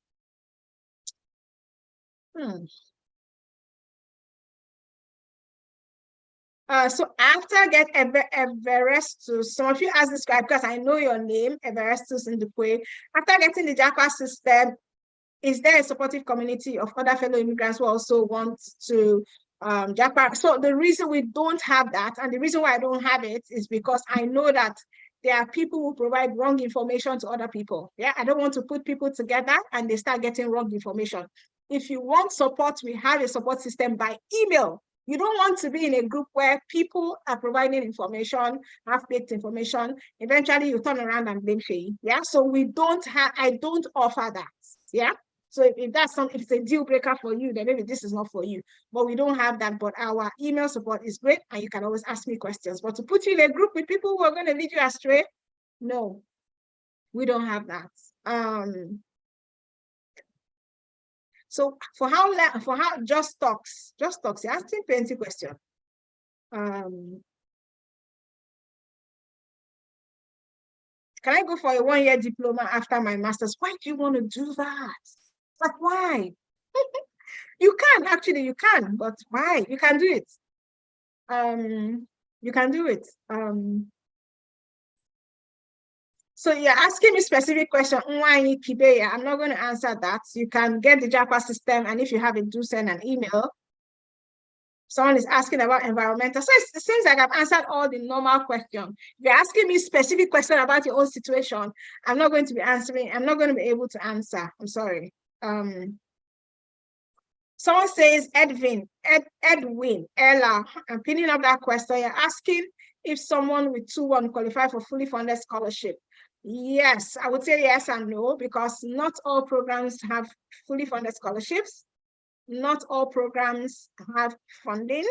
So after I get Everestus, some of you asked this guy because I know your name, Everestus in the way. After getting the JAPA system, is there a supportive community of other fellow immigrants who also want to JAPA? So the reason we don't have that, and the reason why I don't have it, is because I know that there are people who provide wrong information to other people. Yeah, I don't want to put people together and they start getting wrong information. If you want support, we have a support system by email. You don't want to be in a group where people are providing information, half-baked information. Eventually, you turn around and blame Faye. Yeah, so we don't have. I don't offer that. Yeah, so if that's something, if it's a deal breaker for you, then maybe this is not for you. But we don't have that. But our email support is great, and you can always ask me questions. But to put you in a group with people who are going to lead you astray, no, we don't have that. So for how just talks, you're asking plenty questions. Can I go for a 1-year diploma after my master's? Why do you want to do that? Like, why? You can, actually, you can, but why? You can do it. You can do it. So you're asking me specific question. I'm not going to answer that. You can get the JAPA system, and if you have it, do send an email. Someone is asking about environmental. So it seems like I've answered all the normal questions. If you're asking me specific question about your own situation, I'm not going to be answering. I'm not going to be able to answer. I'm sorry. Someone says, Edwin, Ella, I'm pinning up that question. You're asking if someone with 2-1 qualify for fully funded scholarship. Yes, I would say yes and no, because not all programs have fully funded scholarships. Not all programs have funding.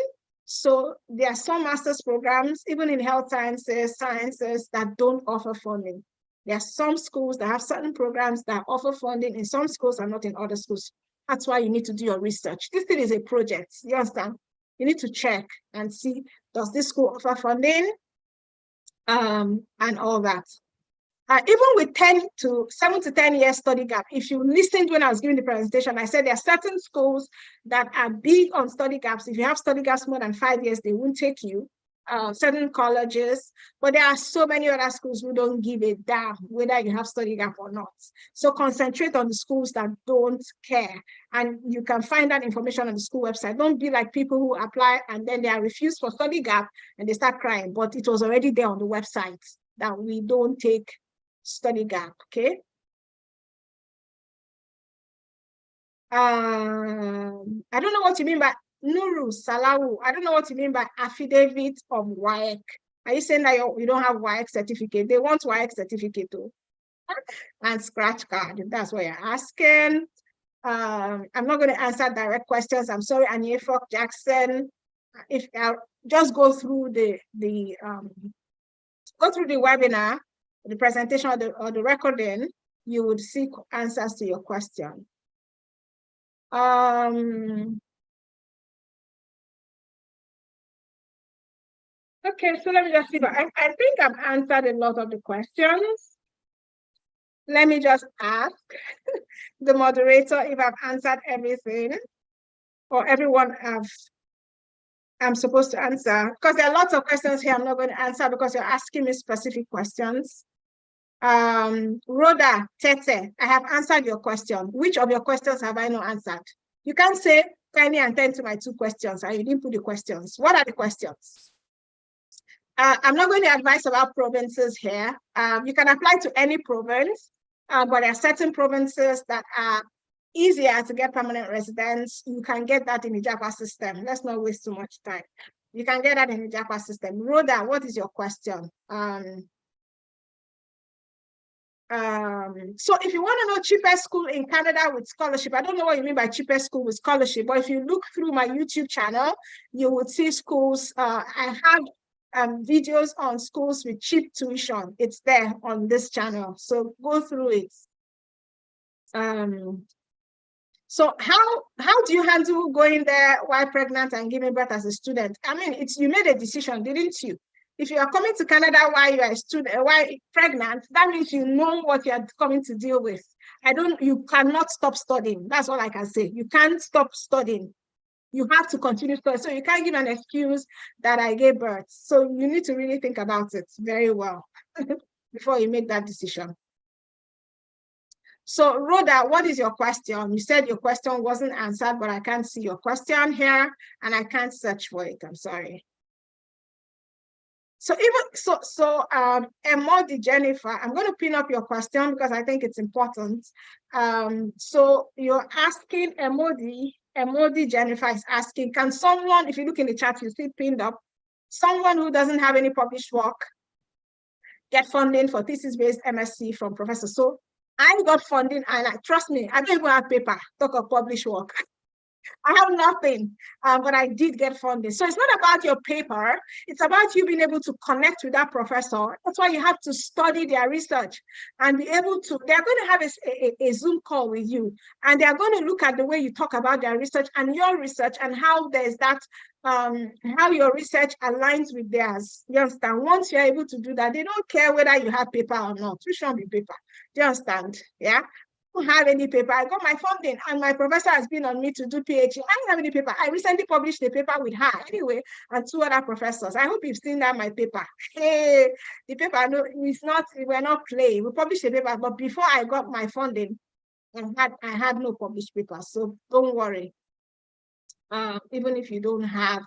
So there are some master's programs, even in health sciences, that don't offer funding. There are some schools that have certain programs that offer funding in some schools and not in other schools. That's why you need to do your research. This thing is a project, you understand? You need to check and see, does this school offer funding? And all that. Even with 7 to 10 years study gap, if you listened when I was giving the presentation, I said there are certain schools that are big on study gaps. If you have study gaps more than 5 years, they won't take you. Certain colleges, but there are so many other schools who don't give a damn whether you have study gap or not. So concentrate on the schools that don't care, and you can find that information on the school website. Don't be like people who apply and then they are refused for study gap and they start crying, but it was already there on the website that we don't take study gap. Okay. I don't know what you mean by Nuru Salawu. I don't know what you mean by affidavit of WAEC. Are you saying that you don't have WAEC certificate? They want WAEC certificate too. And scratch card, if that's what you're asking. I'm not going to answer direct questions. I'm sorry, Aniefok Jackson. If I'll just go through the webinar, the presentation or the recording, you would see answers to your question. Okay, so let me just see. I think I've answered a lot of the questions. Let me just ask the moderator if I've answered everything or everyone I'm supposed to answer, because there are lots of questions here I'm not going to answer because you're asking me specific questions. Rhoda, Tete, I have answered your question. Which of your questions have I not answered? You can't say, kindly attend to my 2 questions, and you didn't put the questions. What are the questions? I'm not going to advise about provinces here. You can apply to any province, but there are certain provinces that are easier to get permanent residence. You can get that in the JAPA system. Let's not waste too much time. You can get that in the JAPA system. Rhoda, what is your question? So if you want to know cheapest school in Canada with scholarship, I don't know what you mean by cheapest school with scholarship, but if you look through my YouTube channel, you would see schools. I have videos on schools with cheap tuition. It's there on this channel, so go through it. So how do you handle going there while pregnant and giving birth as a student? I mean, you made a decision, didn't you? If you are coming to Canada while you are a student, while pregnant, that means you know what you are coming to deal with. You cannot stop studying. That's all I can say. You can't stop studying. You have to continue studying. So you can't give an excuse that I gave birth. So you need to really think about it very well before you make that decision. So Rhoda, what is your question? You said your question wasn't answered, but I can't see your question here and I can't search for it. I'm sorry. So Emodi Jennifer, I'm going to pin up your question because I think it's important. So you're asking Emodi Jennifer is asking, can someone, if you look in the chat, you see pinned up, someone who doesn't have any published work get funding for thesis-based MSc from Professor? So I got funding, and trust me, I don't even have paper, talk of published work. I have nothing, but I did get funding. So it's not about your paper. It's about you being able to connect with that professor. That's why you have to study their research and be able to, they're going to have a Zoom call with you, and they're going to look at the way you talk about their research and your research and how there's that, how your research aligns with theirs. You understand? Once you're able to do that, they don't care whether you have paper or not. We shouldn't be paper. Do you understand? Yeah. Have any paper. I got my funding and my professor has been on me to do PhD. I don't have any paper. I recently published a paper with her anyway and 2 other professors. I hope you've seen that my paper. Hey, the paper, no, we're not playing. We published a paper, but before I got my funding, I had no published paper. So don't worry. Even if you don't have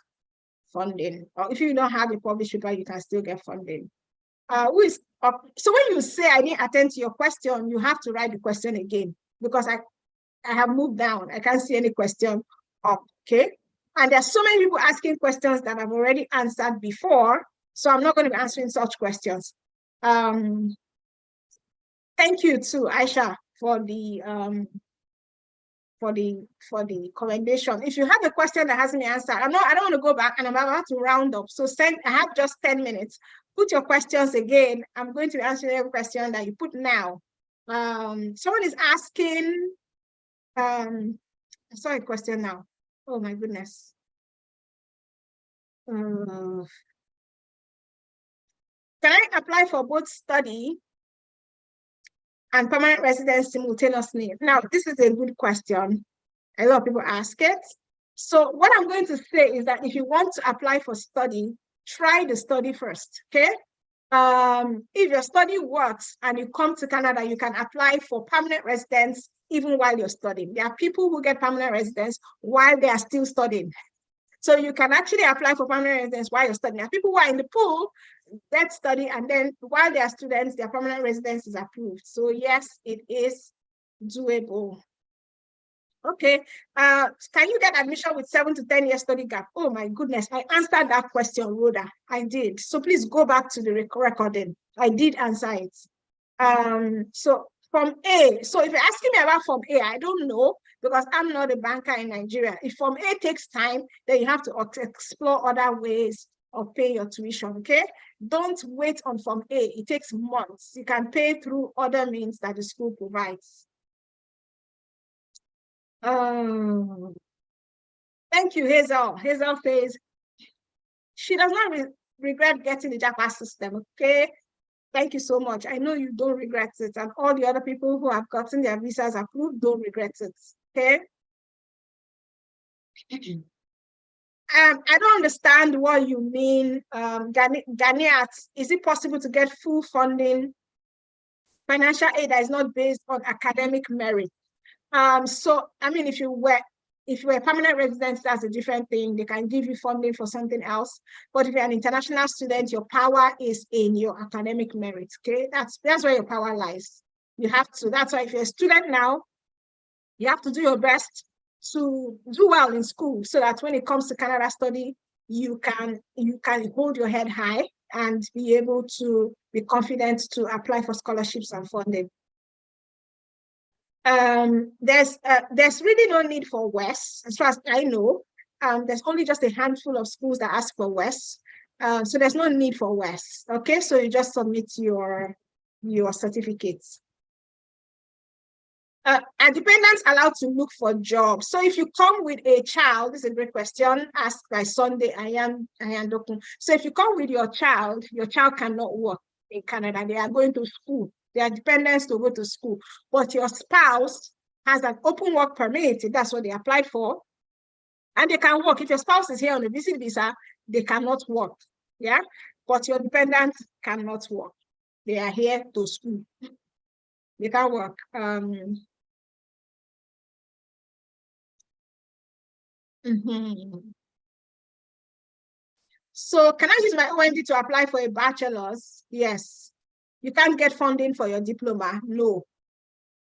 funding, or if you don't have a published paper, you can still get funding. So when you say I didn't attend to your question, you have to write the question again because I have moved down. I can't see any question up, okay? And there's so many people asking questions that I've already answered before, so I'm not going to be answering such questions. Thank you to Aisha for the commendation. If you have a question that hasn't been answered, I don't want to go back and I'm about to round up. So I have just 10 minutes. Put your questions again. I'm going to answer every question that you put now. Someone is asking, I saw a question now. Oh my goodness. Can I apply for both study and permanent residence simultaneously? Now, this is a good question. A lot of people ask it. So what I'm going to say is that if you want to apply for study, try the study first, okay? If your study works and you come to Canada, you can apply for permanent residence even while you're studying. There are people who get permanent residence while they are still studying. So you can actually apply for permanent residence while you're studying. There are people who are in the pool that study, and then while they are students, their permanent residence is approved. So yes, it is doable. Okay, can you get admission with 7 to 10 years study gap? Oh my goodness, I answered that question, Rhoda. I did. So please go back to the recording. I did answer it. So Form A, so if you're asking me about Form A, I don't know because I'm not a banker in Nigeria. If Form A takes time, then you have to explore other ways of paying your tuition, okay? Don't wait on Form A. It takes months. You can pay through other means that the school provides. Thank you, Hazel. Hazel says she does not regret getting the JAPA system, okay? Thank you so much. I know you don't regret it, and all the other people who have gotten their visas approved don't regret it, okay? I don't understand what you mean, Ganiat. Is it possible to get full funding, financial aid that is not based on academic merit? So I mean, if you were a permanent resident, that's a different thing. They can give you funding for something else. But if you're an international student, your power is in your academic merit. Okay, that's where your power lies. You have to. That's why if you're a student now, you have to do your best to do well in school, so that when it comes to Canada study, you can hold your head high and be able to be confident to apply for scholarships and funding. There's really no need for WES, as far as I know. There's only just a handful of schools that ask for WES. So there's no need for WES. Okay, so you just submit your certificates. Are dependents allowed to look for jobs? So if you come with a child, this is a great question asked by Sunday Ayan Dokun. So if you come with your child cannot work in Canada. They are going to school. They are dependents to go to school. But your spouse has an open work permit. That's what they applied for. And they can work. If your spouse is here on a visit visa, they cannot work. Yeah. But your dependent cannot work. They are here to school. They can work. So can I use my OND to apply for a bachelor's? Yes. You can't get funding for your diploma. No.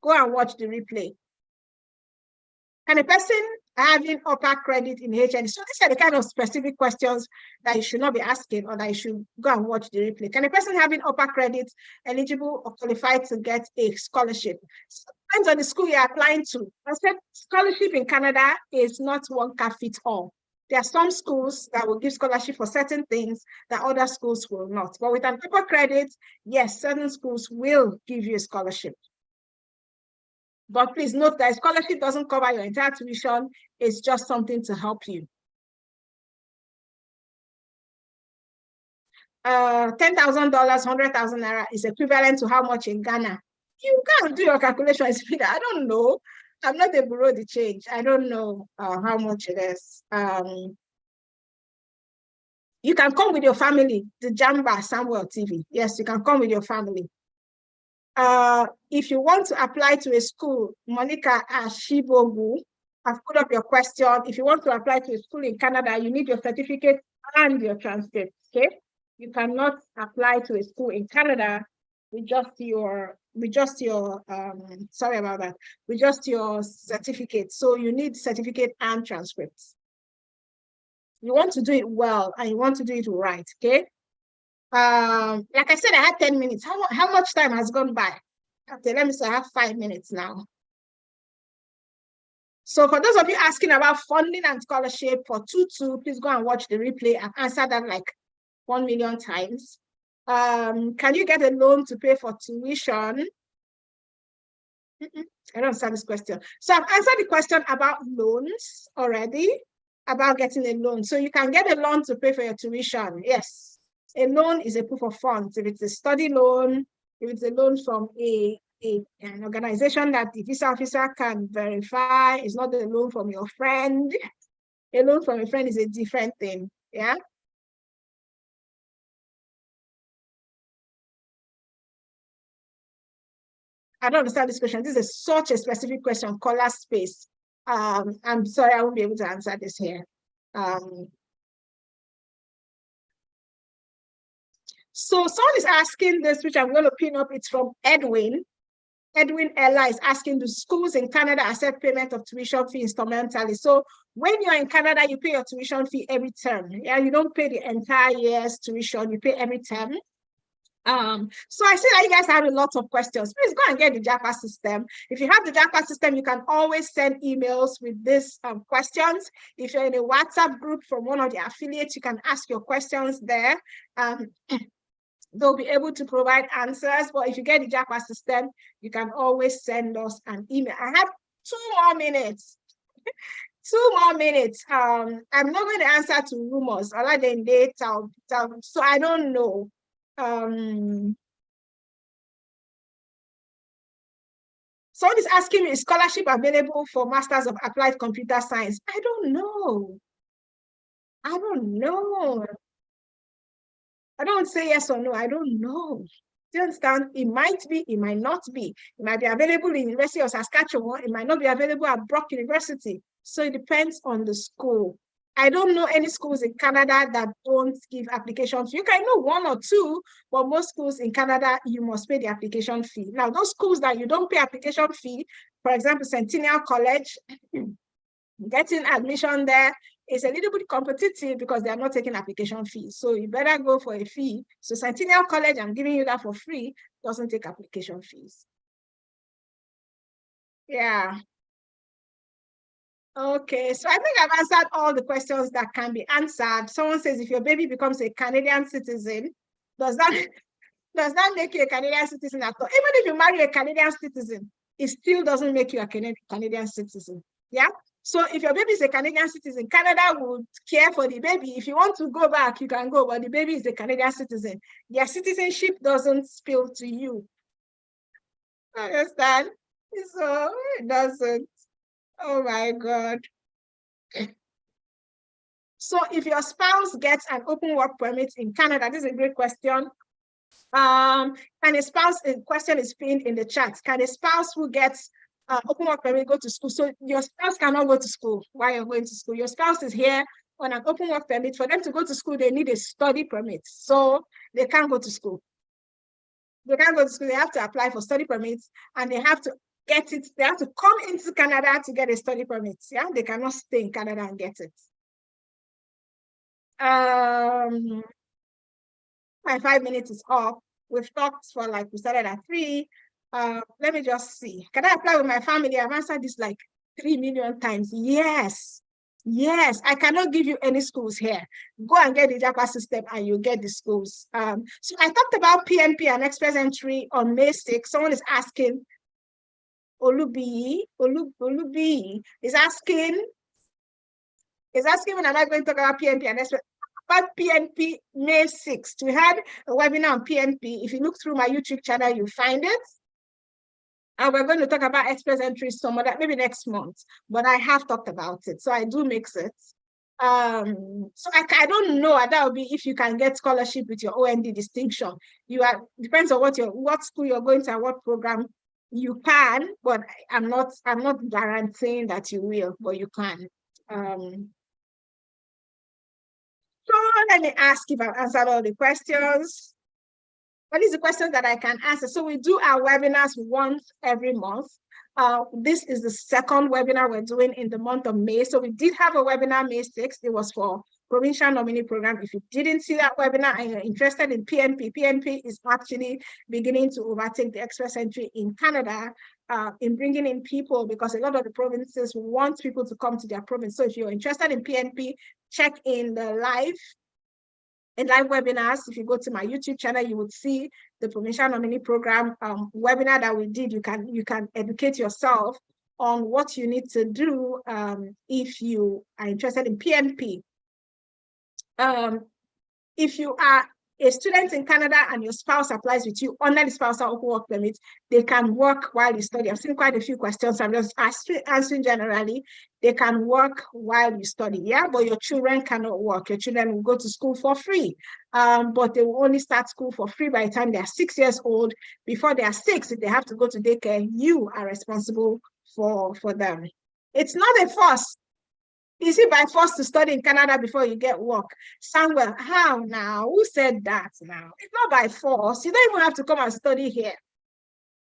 Go and watch the replay. Can a person having upper credit in HND? So these are the kind of specific questions that you should not be asking, or that you should go and watch the replay. Can a person having upper credit eligible or qualified to get a scholarship? So depends on the school you're applying to. I said scholarship in Canada is not one cap fits all. There are some schools that will give scholarship for certain things that other schools will not. But with an upper credit, yes, certain schools will give you a scholarship. But please note that scholarship doesn't cover your entire tuition. It's just something to help you. $10,000, 100,000 naira is equivalent to how much in Ghana? You can't do your calculations. I don't know. I'm not a bureau de change. I don't know how much it is. You can come with your family. The Jamba Samuel TV. Yes, you can come with your family. If you want to apply to a school, Monica Ashibogu, I've put up your question. If you want to apply to a school in Canada, you need your certificate and your transcript, okay? You cannot apply to a school in Canada with just your sorry about that, with just your certificate. So you need certificate and transcripts. You want to do it well and you want to do it right, okay? Like I said, I had 10 minutes. How much time has gone by? Okay, let me say I have 5 minutes now. So for those of you asking about funding and scholarship for 2-2, please go and watch the replay. I've answered that like 1 million times. Can you get a loan to pay for tuition? I don't understand this question. So I've answered the question about loans already, about getting a loan. So you can get a loan to pay for your tuition. Yes. A loan is a proof of funds. If it's a study loan, if it's a loan from a an organization that the visa officer can verify. It's not a loan from your friend. A loan from a friend is a different thing. Yeah. I don't understand this question. This is such a specific question, color space. I'm sorry, I won't be able to answer this here. So someone is asking this, which I'm going to pin up. It's from Edwin. Edwin Ella is asking, do schools in Canada accept payment of tuition fee instrumentally? So when you're in Canada, you pay your tuition fee every term. Yeah, you don't pay the entire year's tuition, you pay every term. So I see that you guys have a lot of questions. Please go and get the Japa system. If you have the Japa system, you can always send emails with these questions. If you're in a WhatsApp group from one of the affiliates, you can ask your questions there. They'll be able to provide answers. But if you get the Japa system, you can always send us an email. I have 2 more minutes. 2 more minutes. I'm not going to answer to rumors other than data. So I don't know. Someone is asking me, is scholarship available for Masters of Applied Computer Science? I don't know. I don't know. I don't say yes or no. I don't know. Do you understand? It might be, it might not be. It might be available in University of Saskatchewan. It might not be available at Brock University. So it depends on the school. I don't know any schools in Canada that don't give application fee. You can know 1 or 2, but most schools in Canada, you must pay the application fee. Now, those schools that you don't pay application fee, for example, Centennial College, getting admission there is a little bit competitive because they are not taking application fees. So you better go for a fee. So Centennial College, I'm giving you that for free, doesn't take application fees. Yeah. Okay, so I think I've answered all the questions that can be answered. Someone says, if your baby becomes a Canadian citizen, does that make you a Canadian citizen at all? Even if you marry a Canadian citizen, it still doesn't make you a Canadian citizen. Yeah. So if your baby is a Canadian citizen, Canada would care for the baby. If you want to go back, you can go, but the baby is a Canadian citizen. Their citizenship doesn't spill to you. Understand? So it doesn't. Oh my God. So if your spouse gets an open work permit in Canada, this is a great question. Can a spouse, the question is pinned in the chat, can a spouse who gets open work permit go to school? So your spouse cannot go to school while you're going to school. Your spouse is here on an open work permit. For them to go to school, they need a study permit. So they can't go to school. They can't go to school. They have to apply for study permits and they have to get it. They have to come into Canada to get a study permit. Yeah, they cannot stay in Canada and get it. My 5 minutes is up. We've talked for we started at 3. Let me just see. Can I apply with my family? I've answered this like 3 million times. Yes. Yes, I cannot give you any schools here. Go and get the Japa system and you get the schools. So I talked about PNP and express entry on May 6th. Someone is asking, Olubi is asking when am I going to talk about PNP and express about PNP May 6th. We had a webinar on PNP. If you look through my YouTube channel, you find it. And we're going to talk about express entry some other, maybe next month, but I have talked about it. So I do mix it. So I don't know, that would be if you can get scholarship with your OND distinction. Depends on what school you're going to and what program you can, but I'm not guaranteeing that you will, but you can. So let me ask if I've answered all the questions. What is the question that I can answer? So we do our webinars once every month. This is the 2nd webinar we're doing in the month of May. So we did have a webinar May 6th. It was for Provincial Nominee Program. If you didn't see that webinar and you're interested in PNP, PNP is actually beginning to overtake the express entry in Canada in bringing in people, because a lot of the provinces want people to come to their province. So if you're interested in PNP, check in the live webinars. If you go to my YouTube channel, you would see the Provincial Nominee Program webinar that we did. You can educate yourself on what you need to do if you are interested in PNP. If you are a student in Canada and your spouse applies with you under the spousal work permit, they can work while you study. I've seen quite a few questions. I'm just answering generally. They can work while you study, yeah, but your children cannot work. Your children will go to school for free, but they will only start school for free by the time they are 6 years old. Before they are 6, if they have to go to daycare, you are responsible for them. It's not a force. Is it by force to study in Canada before you get work? Samuel, how now? Who said that now? It's not by force. You don't even have to come and study here.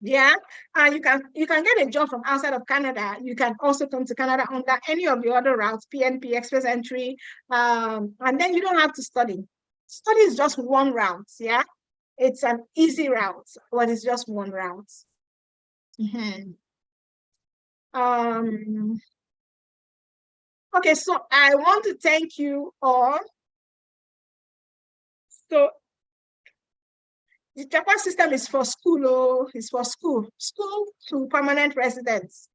Yeah, and you can get a job from outside of Canada. You can also come to Canada under any of the other routes, PNP, Express Entry, and then you don't have to study. Study is just one route, yeah? It's an easy route, but it's just one route. Okay, so I want to thank you all. So the Japan system is for school, it's for school to permanent residents.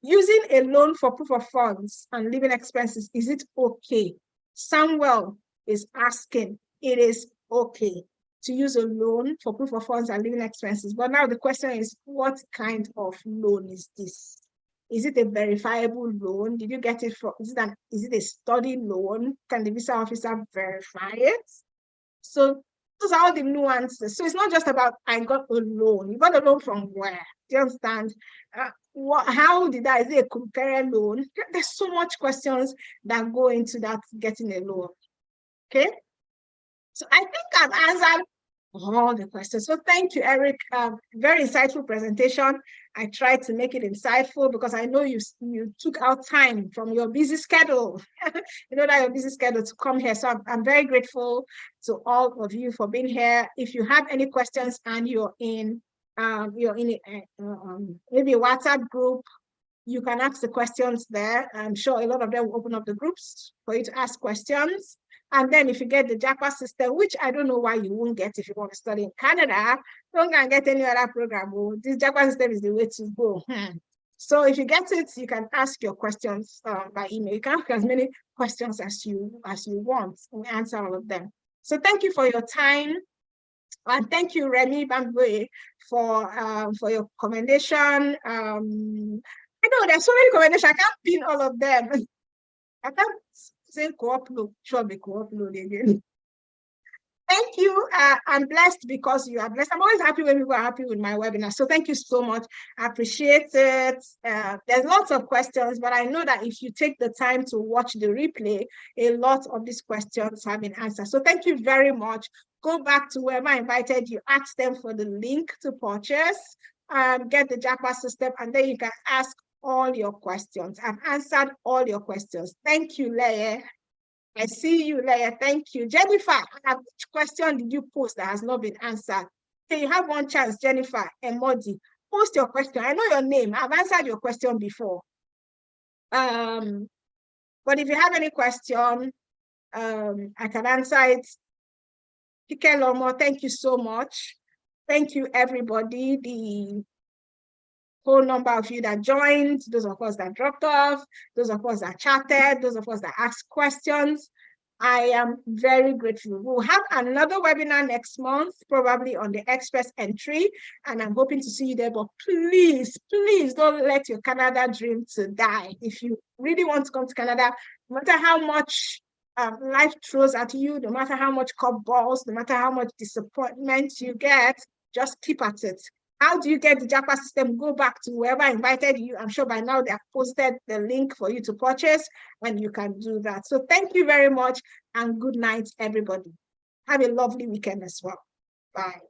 Using a loan for proof of funds and living expenses, is it okay? Samuel is asking, it is okay to use a loan for proof of funds and living expenses. But now the question is, what kind of loan is this? Is it a verifiable loan? Did you get it from, is it a study loan? Can the visa officer verify it? So those are all the nuances. So it's not just about, I got a loan. You got a loan from where? Do you understand? How did I, is it a compare loan? There's so much questions that go into that getting a loan. Okay. So I think I've answered all the questions. So thank you, Eric. Very insightful presentation. I tried to make it insightful because I know you took out time from your busy schedule. You know that your busy schedule to come here. So I'm very grateful to all of you for being here. If you have any questions and you're in maybe a WhatsApp group, you can ask the questions there. I'm sure a lot of them will open up the groups for you to ask questions. And then if you get the JAPA system, which I don't know why you won't get if you want to study in Canada, don't go and get any other program. This JAPA system is the way to go. So if you get it, you can ask your questions by email. You can ask as many questions as you want, and we answer all of them. So thank you for your time. And thank you, Remy Bambwe, for your commendation. I know there's so many commendations, I can't pin all of them. I can't say co-upload, sure be co-upload again. Thank you. I'm blessed because you are blessed. I'm always happy when people are happy with my webinar. So thank you so much. I appreciate it. There's lots of questions, but I know that if you take the time to watch the replay, a lot of these questions have been answered. So thank you very much. Go back to whoever invited you, ask them for the link to purchase, get the JAPA system, and then you can ask all your questions. I've answered all your questions. Thank you, Leah. I see you, Leah. Thank you. Jennifer, which question did you post that has not been answered? Okay, you have one chance, Jennifer Emodi. Post your question. I know your name. I've answered your question before. But if you have any question, I can answer it. Kike Lomo, thank you so much. Thank you, everybody. The whole number of you that joined, those of us that dropped off, those of us that chatted, those of us that asked questions. I am very grateful. We'll have another webinar next month, probably on the Express Entry, and I'm hoping to see you there. But please, please don't let your Canada dream to die. If you really want to come to Canada, no matter how much life throws at you, no matter how much curveballs, no matter how much disappointment you get, just keep at it. How do you get the JAPA system? Go back to whoever invited you. I'm sure by now they have posted the link for you to purchase, and you can do that. So thank you very much, and good night, everybody. Have a lovely weekend as well. Bye.